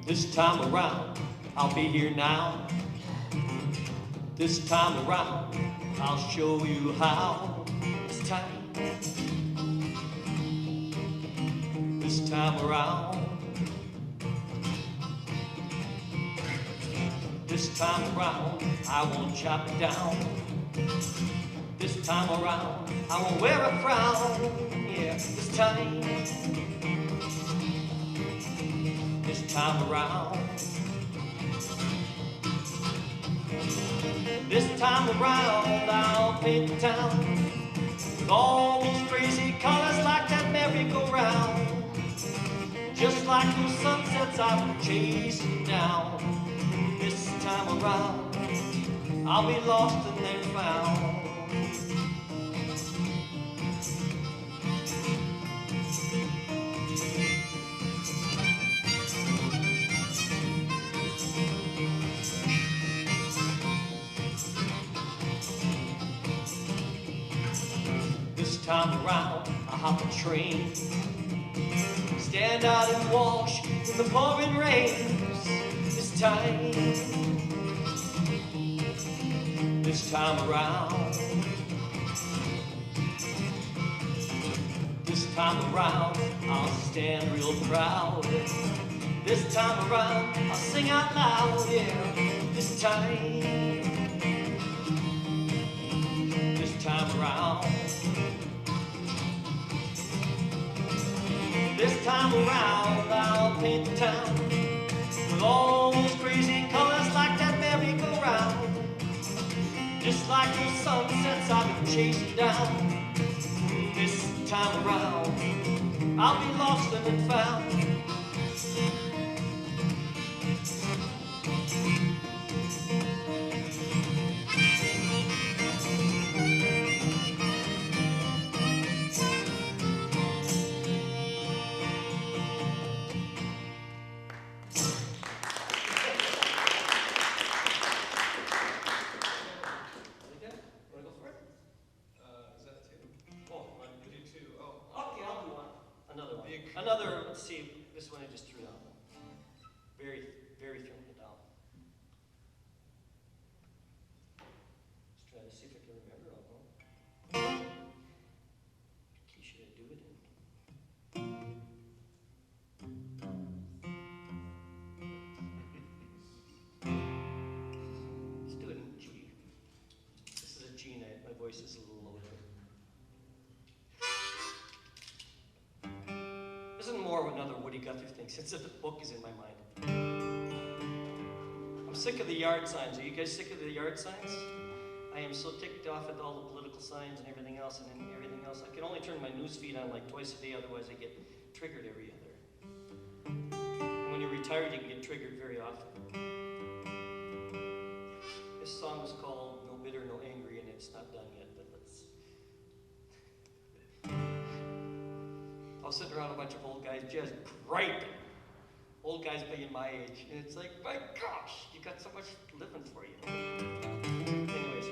This time around, I'll be here now. This time around, I'll show you how. This time around. This time around, I won't chop it down. This time around, I won't wear a frown. Yeah, this time around. This time around, I'll paint the town with all those crazy colors like that merry-go-round. Just like those sunsets I've been chasing down. This time around, I'll be lost and then found. This time around, I hop a train, stand out and wash in the pouring rains. This time around, I'll stand real proud. This time around, I'll sing out loud, yeah. This time around. This time around, I'll paint the town with all those crazy colors like that merry-go-round. Just like those sunsets I've been chasing down. This time around, I'll be lost and then found. Another, let's see, this one I just threw out. Very, very throwing it down. Just trying to see if I can remember all of them. Key should I do it in? Let's do it in G. This is a G night, my voice is a little low there. This is more of another Woody Guthrie thing, since the book is in my mind. I'm sick of the yard signs. Are you guys sick of the yard signs? I am so ticked off at all the political signs and everything else, and then everything else. I can only turn my news feed on like twice a day, otherwise I get triggered every other. And when you're retired, you can get triggered very often. This song is called No Bitter, No Angry, and it's not done yet, but let's... I was sitting around a bunch of old guys just griping. Old guys being my age. And it's like, my gosh, you got so much living for you. Anyways. So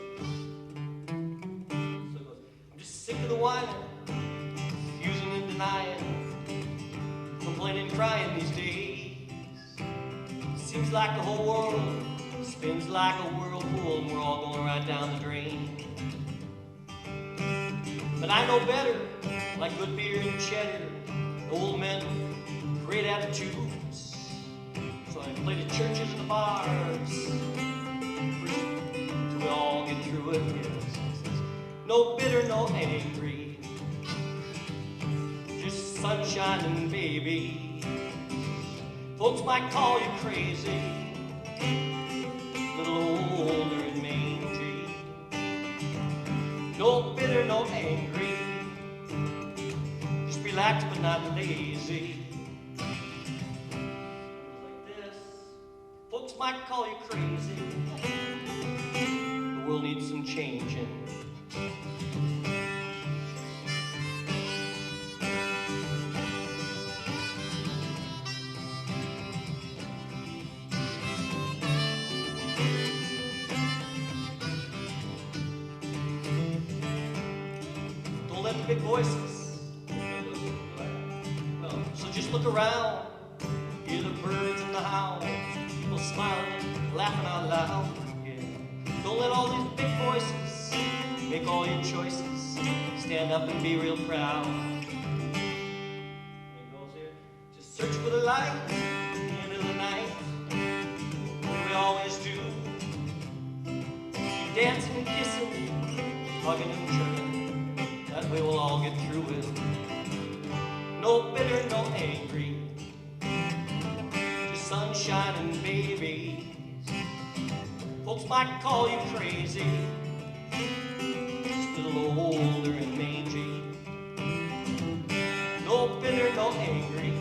it goes, I'm just sick of the whining, refusing and denying, complaining and crying these days. Seems like the whole world spins like a whirlpool and we're all going right down the drain. But I know better, like good beer and cheddar, old men, great attitudes. So I play the churches and the bars, till we all get through it, yes. No bitter, no angry, just sunshine and baby. Folks might call you crazy, little older and mangy. No bitter, no angry, just relaxed but not lazy. Like this, folks might call you crazy. The world needs some changing. Don't let the big voices. So just look around, hear the birds and the hounds, people smiling, laughing out loud. Yeah. Don't let all these big voices make all your choices. Stand up and be real proud. And it goes here. Just search for the light at the end of the night. We always do. Keep dancing and kissing, hugging and chirping. That way we'll all get through it. No bitter, no angry, just sunshine and babies. Folks might call you crazy, just a little older and mangy. No bitter, no angry,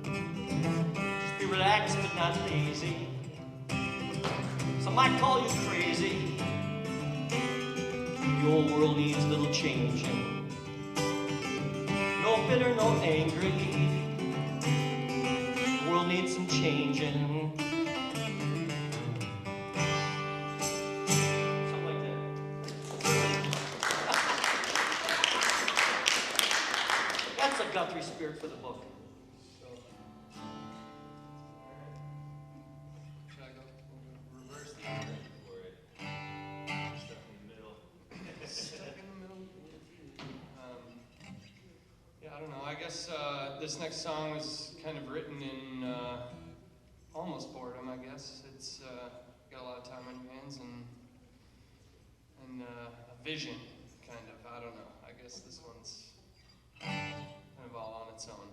just be relaxed but not lazy. Some might call you crazy, The old world needs a little changing. No bitter, no angry. The world needs some changing. Something like that. That's the Guthrie spirit for the book. So. Should I go reverse the order? For it. Stuck in the middle. Stuck in the middle. Yeah, I don't know. I guess this next song was kind of written in almost boredom. I guess it's got a lot of time on your hands and a vision, kind of. I don't know. I guess this one's kind of all on its own.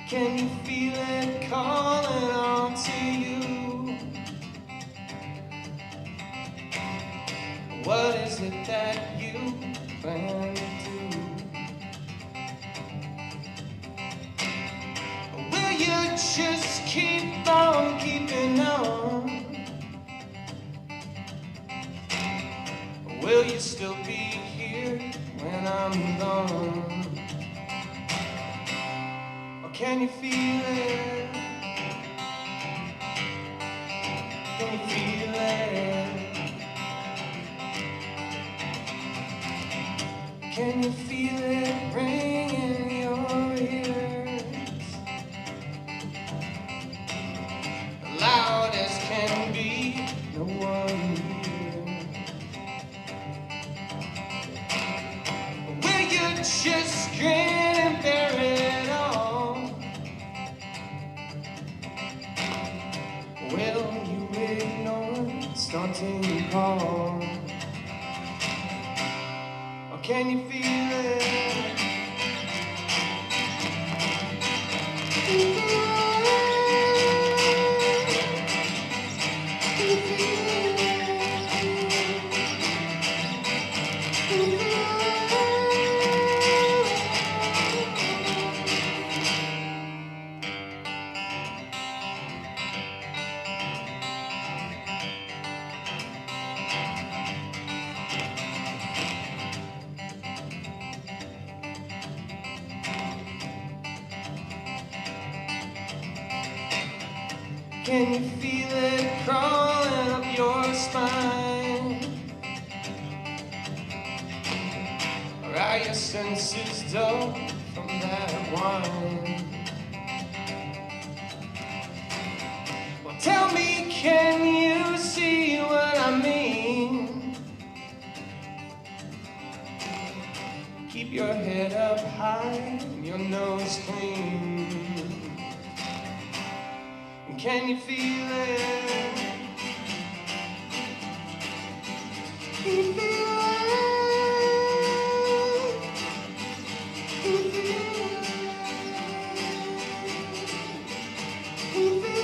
Can you feel it calling out to you? What is it that you plan to do? Will you just keep on keeping on? Will you still be here when I'm gone? Can you feel it? Can you feel it? Can you feel it ring in your ears? Loud as can be, no one here. Will you just grin and bear it all? Will you ignore starting call? Or can you feel it? Can you feel it crawling up your spine? Or are your senses dull from that wine? Well, tell me, can you see what I mean? Keep your head up high and your nose clean. Can you feel it? Can you feel it? Can you feel it? Can you feel it?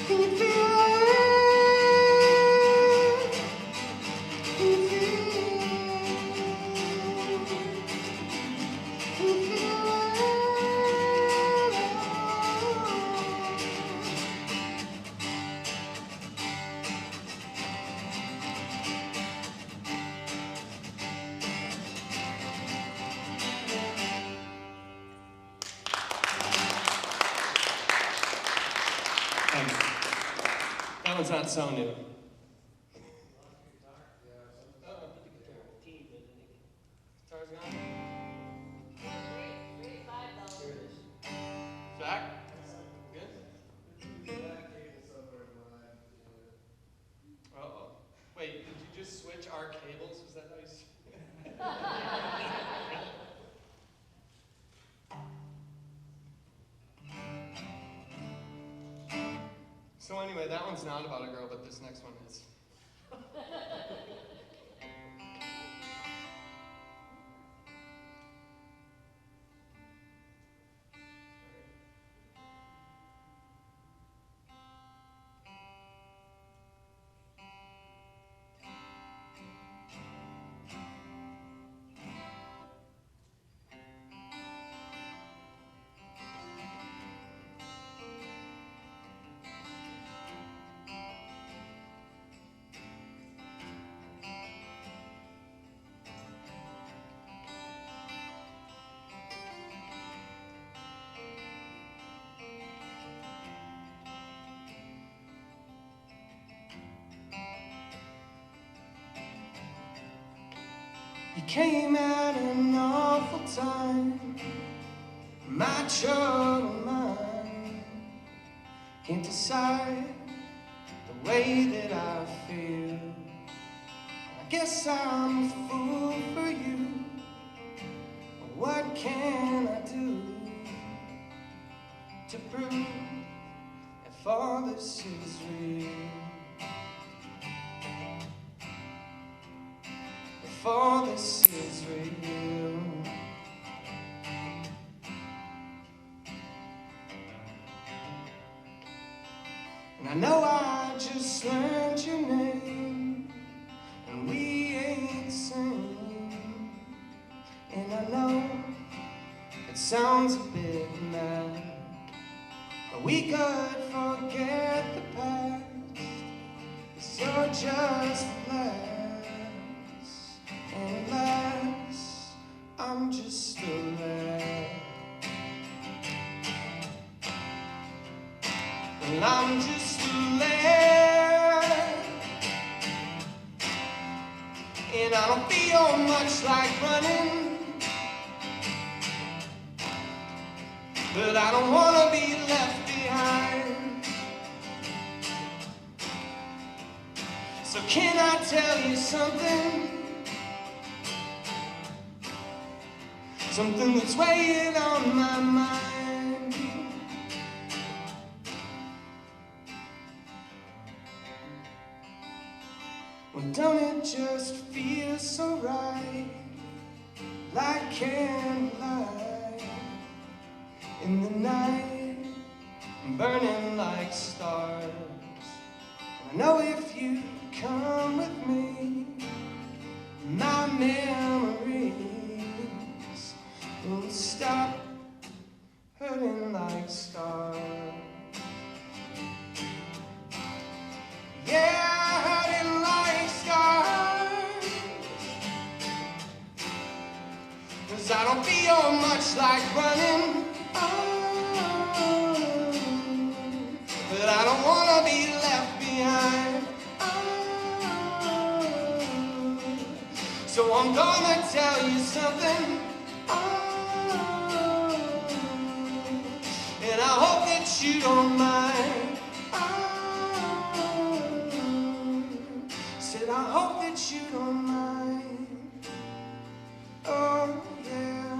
Can you feel it? Can you feel it? Can you feel it? Thanks. That one's not so new. Guitar's gone? Great, great vibe though. Here it is. just switch our cables? Was that how you said? So anyway, that one's not about a girl, but this next one is. You came at an awful time, my troubled mind can't decide the way that I feel. I guess I'm a fool for you. What can I do to prove if all this is real? If all this is real. And I know I just learned your name, and we ain't the same. And I know it sounds a bit mad, but we could forget the past, 'cause you're just last. And alas, I'm just a lad. Well, I'm just a lad, and I don't feel much like running, but I don't want to be left behind. So can I tell you something? Something that's weighing on my mind. Well, don't it just feel so right, like candlelight in the night, burning like stars. I know if you come with me, my memories will stop hurting like scars. Yeah, hurting like scars. 'Cause I don't feel much like running, oh, but I don't want to be left behind, oh. So I'm gonna tell you something, oh, and I hope that you don't mind, oh. Said I hope that you don't mind, oh yeah,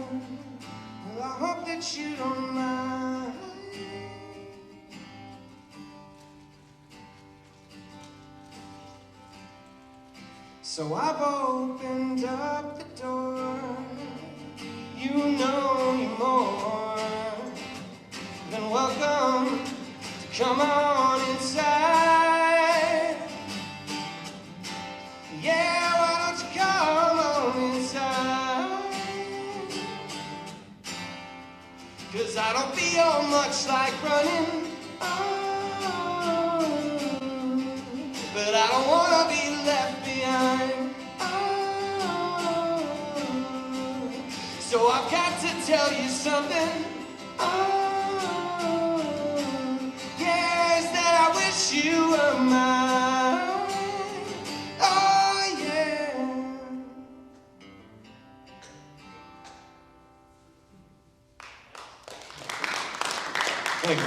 well I hope that you don't mind. So I've opened up the door, you know you're more than welcome to come on inside. Yeah, why don't you come on inside? 'Cause I don't feel much like running, oh, but I don't want to be left behind, oh. So I've got to tell you something, oh, yeah, is that I wish you were mine, oh yeah. Thank you.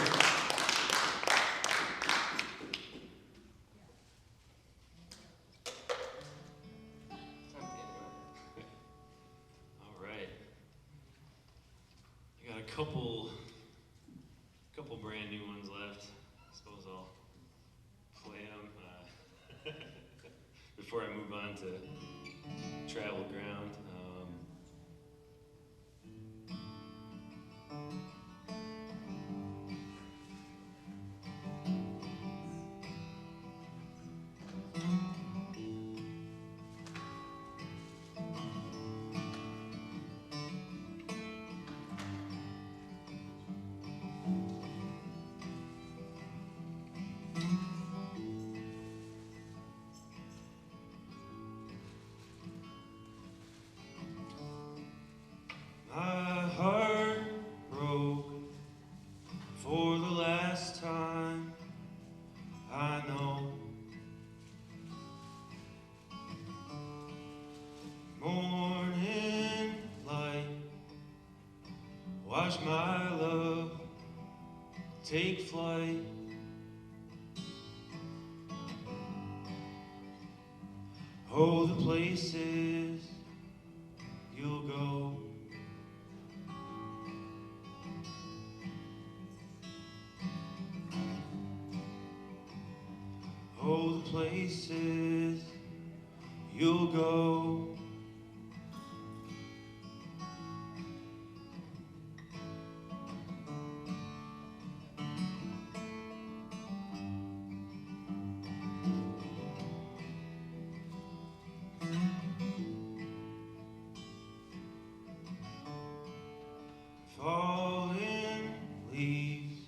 couple brand new ones left. I suppose I'll play them before I move on to Travel Ground. My heart broke for the last time, I know. Morning light, watch my love take flight. Oh, the places you'll go. Oh, the places you'll go. Falling leaves,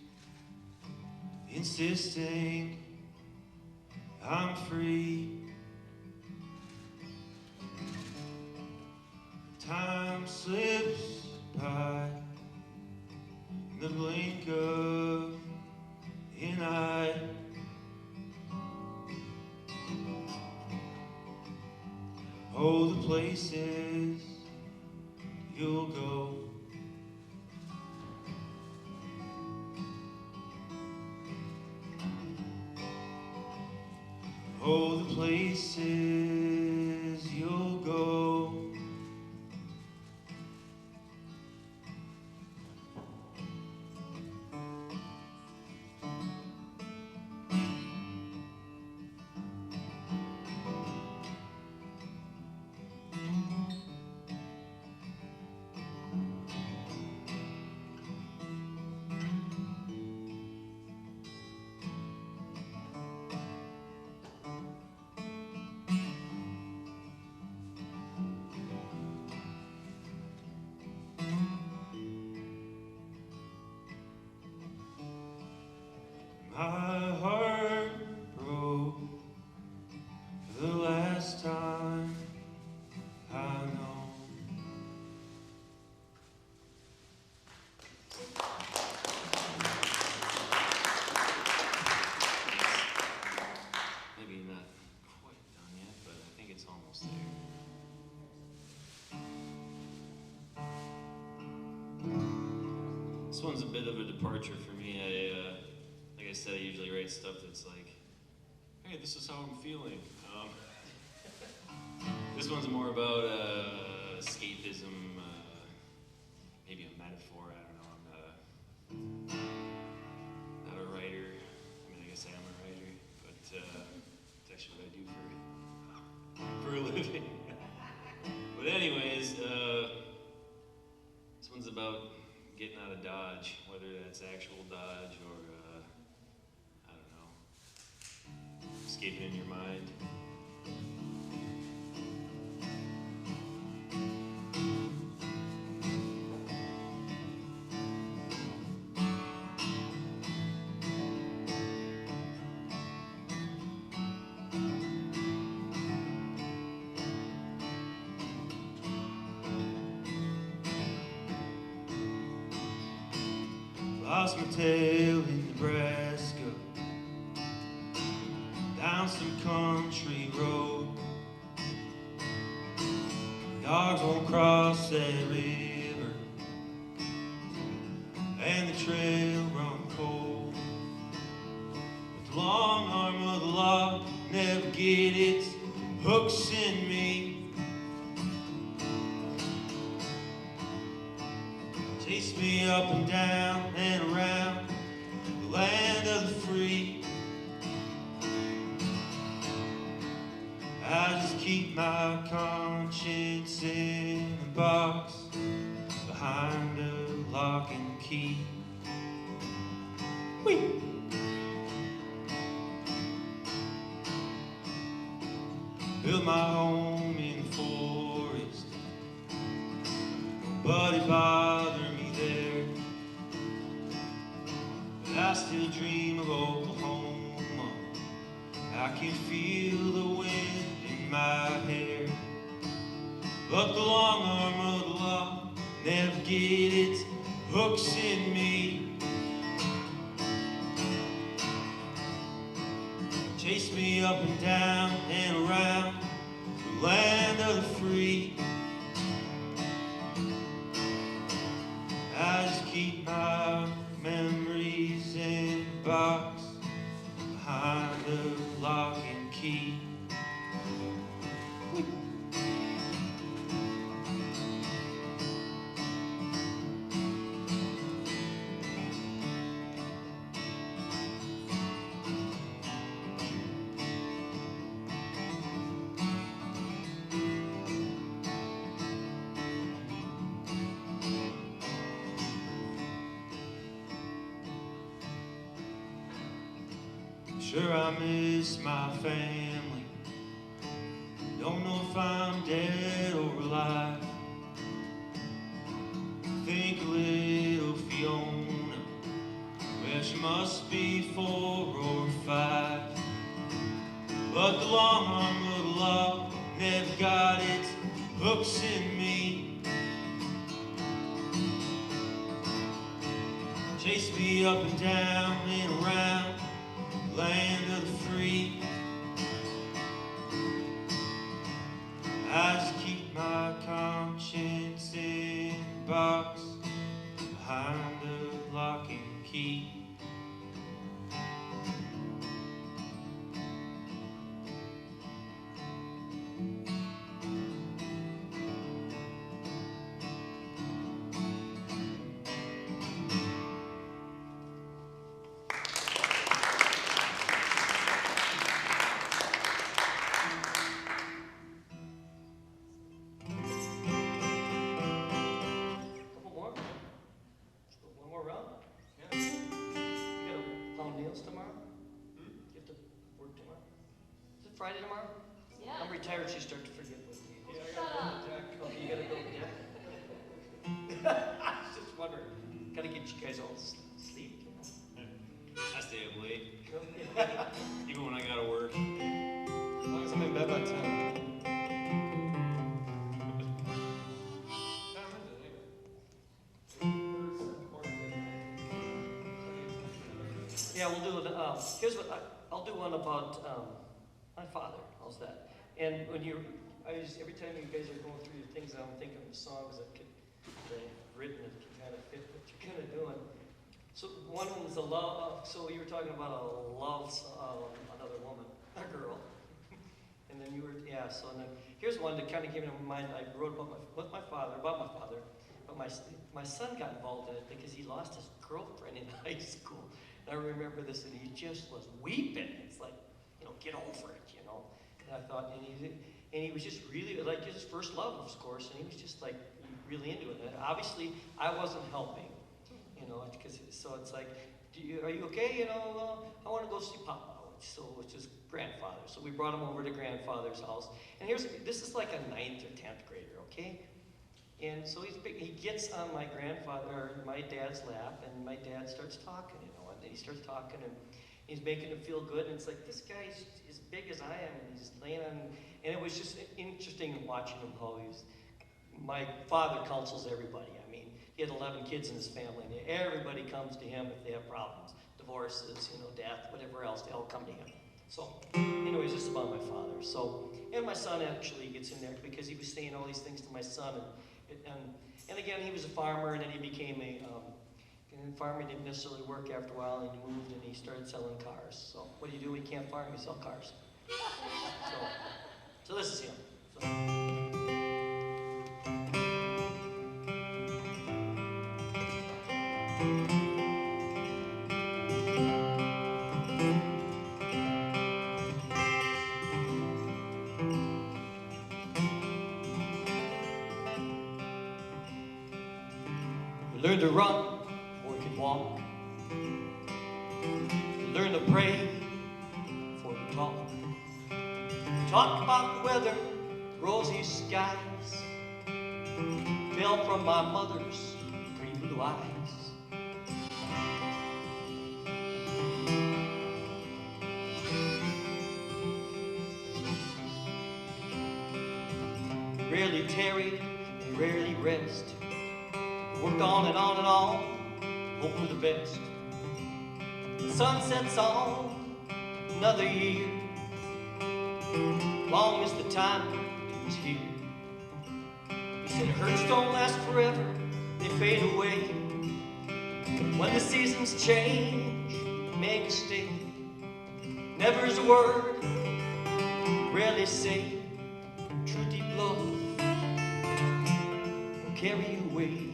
insisting I'm free. Time slips by in the blink of an eye. Oh, the places you'll go. Oh, the places you'll go. My heart broke for the last time, I know. Maybe not quite done yet, but I think it's almost there. This one's a bit of a departure for me. Like I said, I usually write stuff that's like, hey, this is how I'm feeling. This one's more about escapism, maybe a metaphor, I don't know. I'm not a writer. I mean, I guess I am a writer, but it's actually what I do for a living. But anyways, this one's about getting out of Dodge, whether that's actual Dodge or, I don't know, escaping in your mind. Lost my tail in Nebraska, down some country road. Dogs won't cross that river, and the trail run cold. With the long arm of the law, never get its hooks in me. Chase me me up and down and around the land of the free. I just keep my conscience in a box behind a lock and key. Whee! Built my home in the forest, nobody bothered me there. But I still dream of Oklahoma. I can feel the wind in my hair. But the long arm of the law never get its hooks in me. Chase me up and down and around the land of the free. I just keep my memories in a box behind a lock and key. Sure, I miss my family. Don't know if I'm dead or alive. Think of little Fiona. Well, she must be 4 or 5. But the long arm of the law never got its hooks in me. Chase me up and down and around land of the free. I just keep my conscience in a box behind a lock and key. Friday tomorrow? Yeah. I'm retired, so you start to forget what day it is. Shut up. Oh, you gotta go, yeah. I was just wondering. Gotta get you guys all sleep. I stay up late, even when I gotta work. As long as I'm in bed by 10. Yeah, we'll do it. Here's what I'll do one about my father. How's that? And when every time you guys are going through your things, I'm thinking of songs that I've written that can kind of fit what you're kind of doing. So one of them is a love. So you were talking about a love another woman, a girl, and then you were So and then here's one that kind of came to my mind. I wrote about about my father, but my son got involved in it because he lost his girlfriend in high school. And I remember this, and he just was weeping. It's like, get over it, And I thought, and he was just really like his first love, of course, and he was just like really into it. And obviously, I wasn't helping, because so it's like, are you okay? I want to go see Papa, which is grandfather. So we brought him over to grandfather's house, and this is like a 9th or 10th grader, okay? And so he gets on my dad's lap, and my dad starts talking, and then he starts talking, and he's making him feel good, and it's like, this guy's as big as I am, and he's laying on, and it was just interesting watching him my father counsels everybody. I mean, he had 11 kids in his family, and everybody comes to him if they have problems, divorces, death, whatever else, they all come to him. So, anyways, this is about my father. So, and my son actually gets in there because he was saying all these things to my son, and again, he was a farmer, and then he became and farming didn't necessarily work after a while, and he moved and he started selling cars. So what do you do when you can't farm? You sell cars. So this is him. So. learn to run before you can walk. You learn to pray before you talk. Talk about the weather, rosy skies, fell from my mother's pretty blue eyes. Rarely tarried and rarely rest. Worked on and on and on, hope for the best. The sun sets on another year. Long as the time he was here. He said hurts don't last forever, they fade away. When the seasons change, make a stay. Never is a word, rarely say. True deep love will carry you away.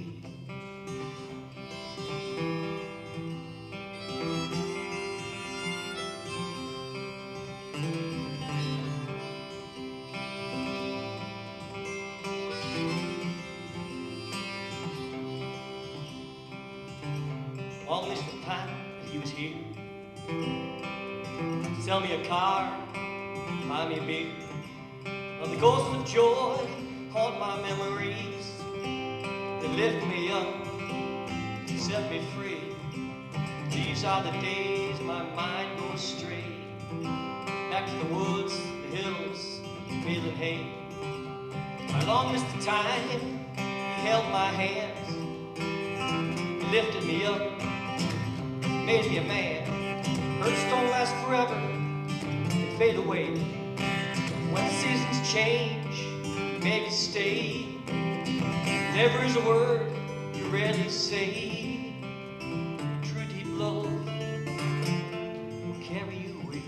Long as the time that he was here. Sell me a car, buy me a beer. Well, the ghosts of joy haunt my memories. They lift me up, set me free. These are the days my mind goes astray. Back to the woods, the hills, feeling hay. I long as the time he held my hands. He lifted me up, made me a man. Hurts don't last forever, they fade away. When the seasons change, make it stay. Never is a word you rarely say. True deep love will carry you away.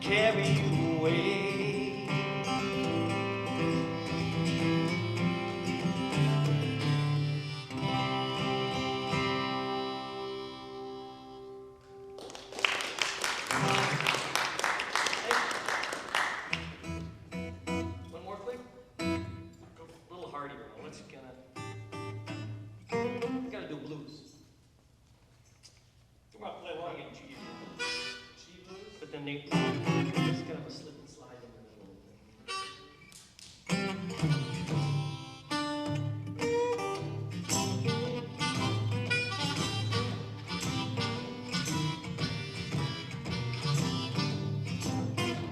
Carry you away. Then they just kind of a slip and slide in the middle.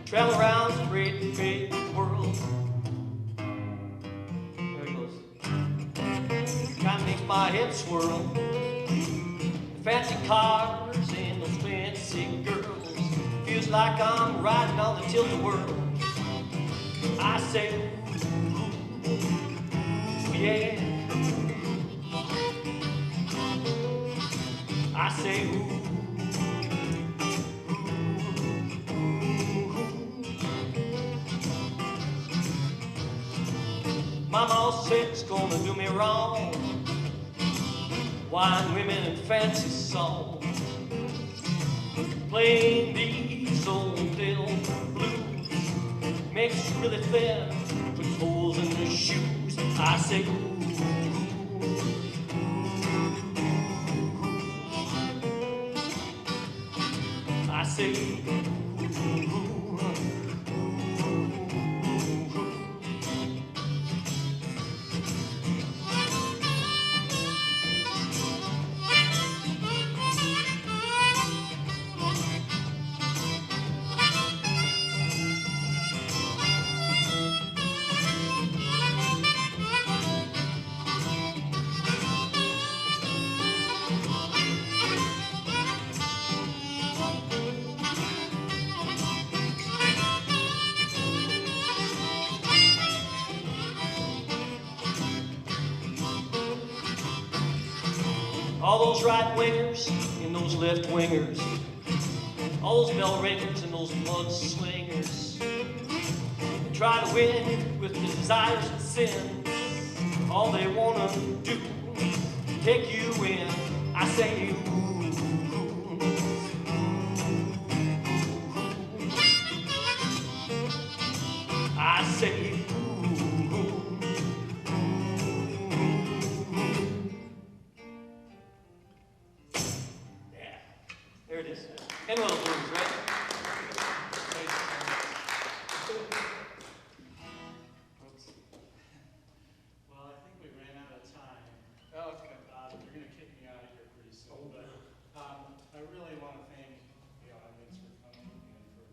Travel around the great big world. There he goes. Kind of makes my head swirl. The fancy cars and those fancy girls. Feels like I'm riding on the tilt-a-whirl. I say, ooh, ooh, yeah. I say, ooh, ooh, ooh. Mama said it's gonna do me wrong. Wine, women, and fancy songs. Playing these old little blues makes you really thin, puts holes in the shoes. I say, ooh, I say, ooh. All those right-wingers and those left-wingers, all those bell ringers and those mudslingers, they try to win with desires and sins. All they want to do is take you in. I say, ooh, ooh, ooh. There it is. And little blues, right? Well, I think we ran out of time. Okay. You're going to kick me out of here pretty soon, but I really want to thank the audience for coming and for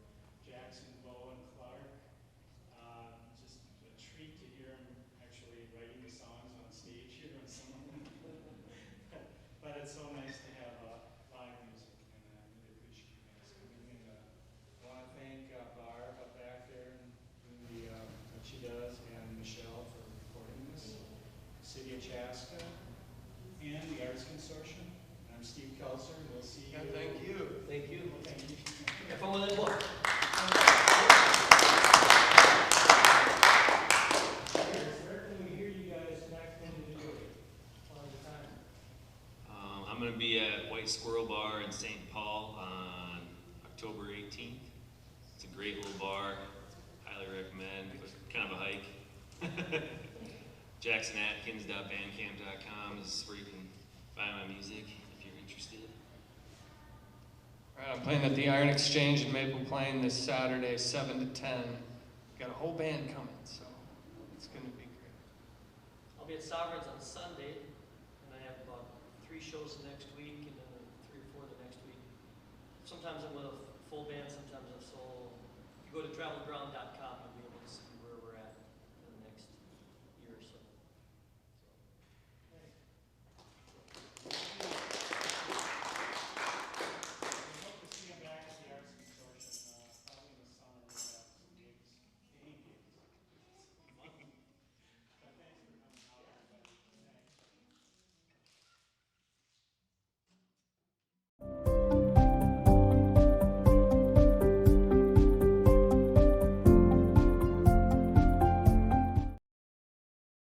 Jackson, Bo, and Clark. Just a treat to hear them actually writing the songs on stage here on some of them. But it's so nice to have live music, and I really appreciate you guys coming in. I want to thank Barb up back there and doing what she does, and Michelle for recording this. City of Chaska, and the Arts Consortium. I'm Steve Kelser, and we'll see you. Yeah, thank you. Thank you. Thank you. Have fun with that book. Where can we hear you guys next in New York? All the time. I'm going to be at White Squirrel Bar in St. Paul on October 18th. It's a great little bar. Highly recommend. It's kind of a hike. JacksonAtkins.bandcamp.com is where you can find my music if you're interested. All right, I'm playing at the Iron Exchange in Maple Plain this Saturday, 7 to 10. Got a whole band coming, so it's going to be great. I'll be at Sovereigns on Sunday, and I have about 3 shows next week, and then 3 or 4 the next week. Sometimes I'm with a full band, sometimes I'm solo. If you go to travelground.com,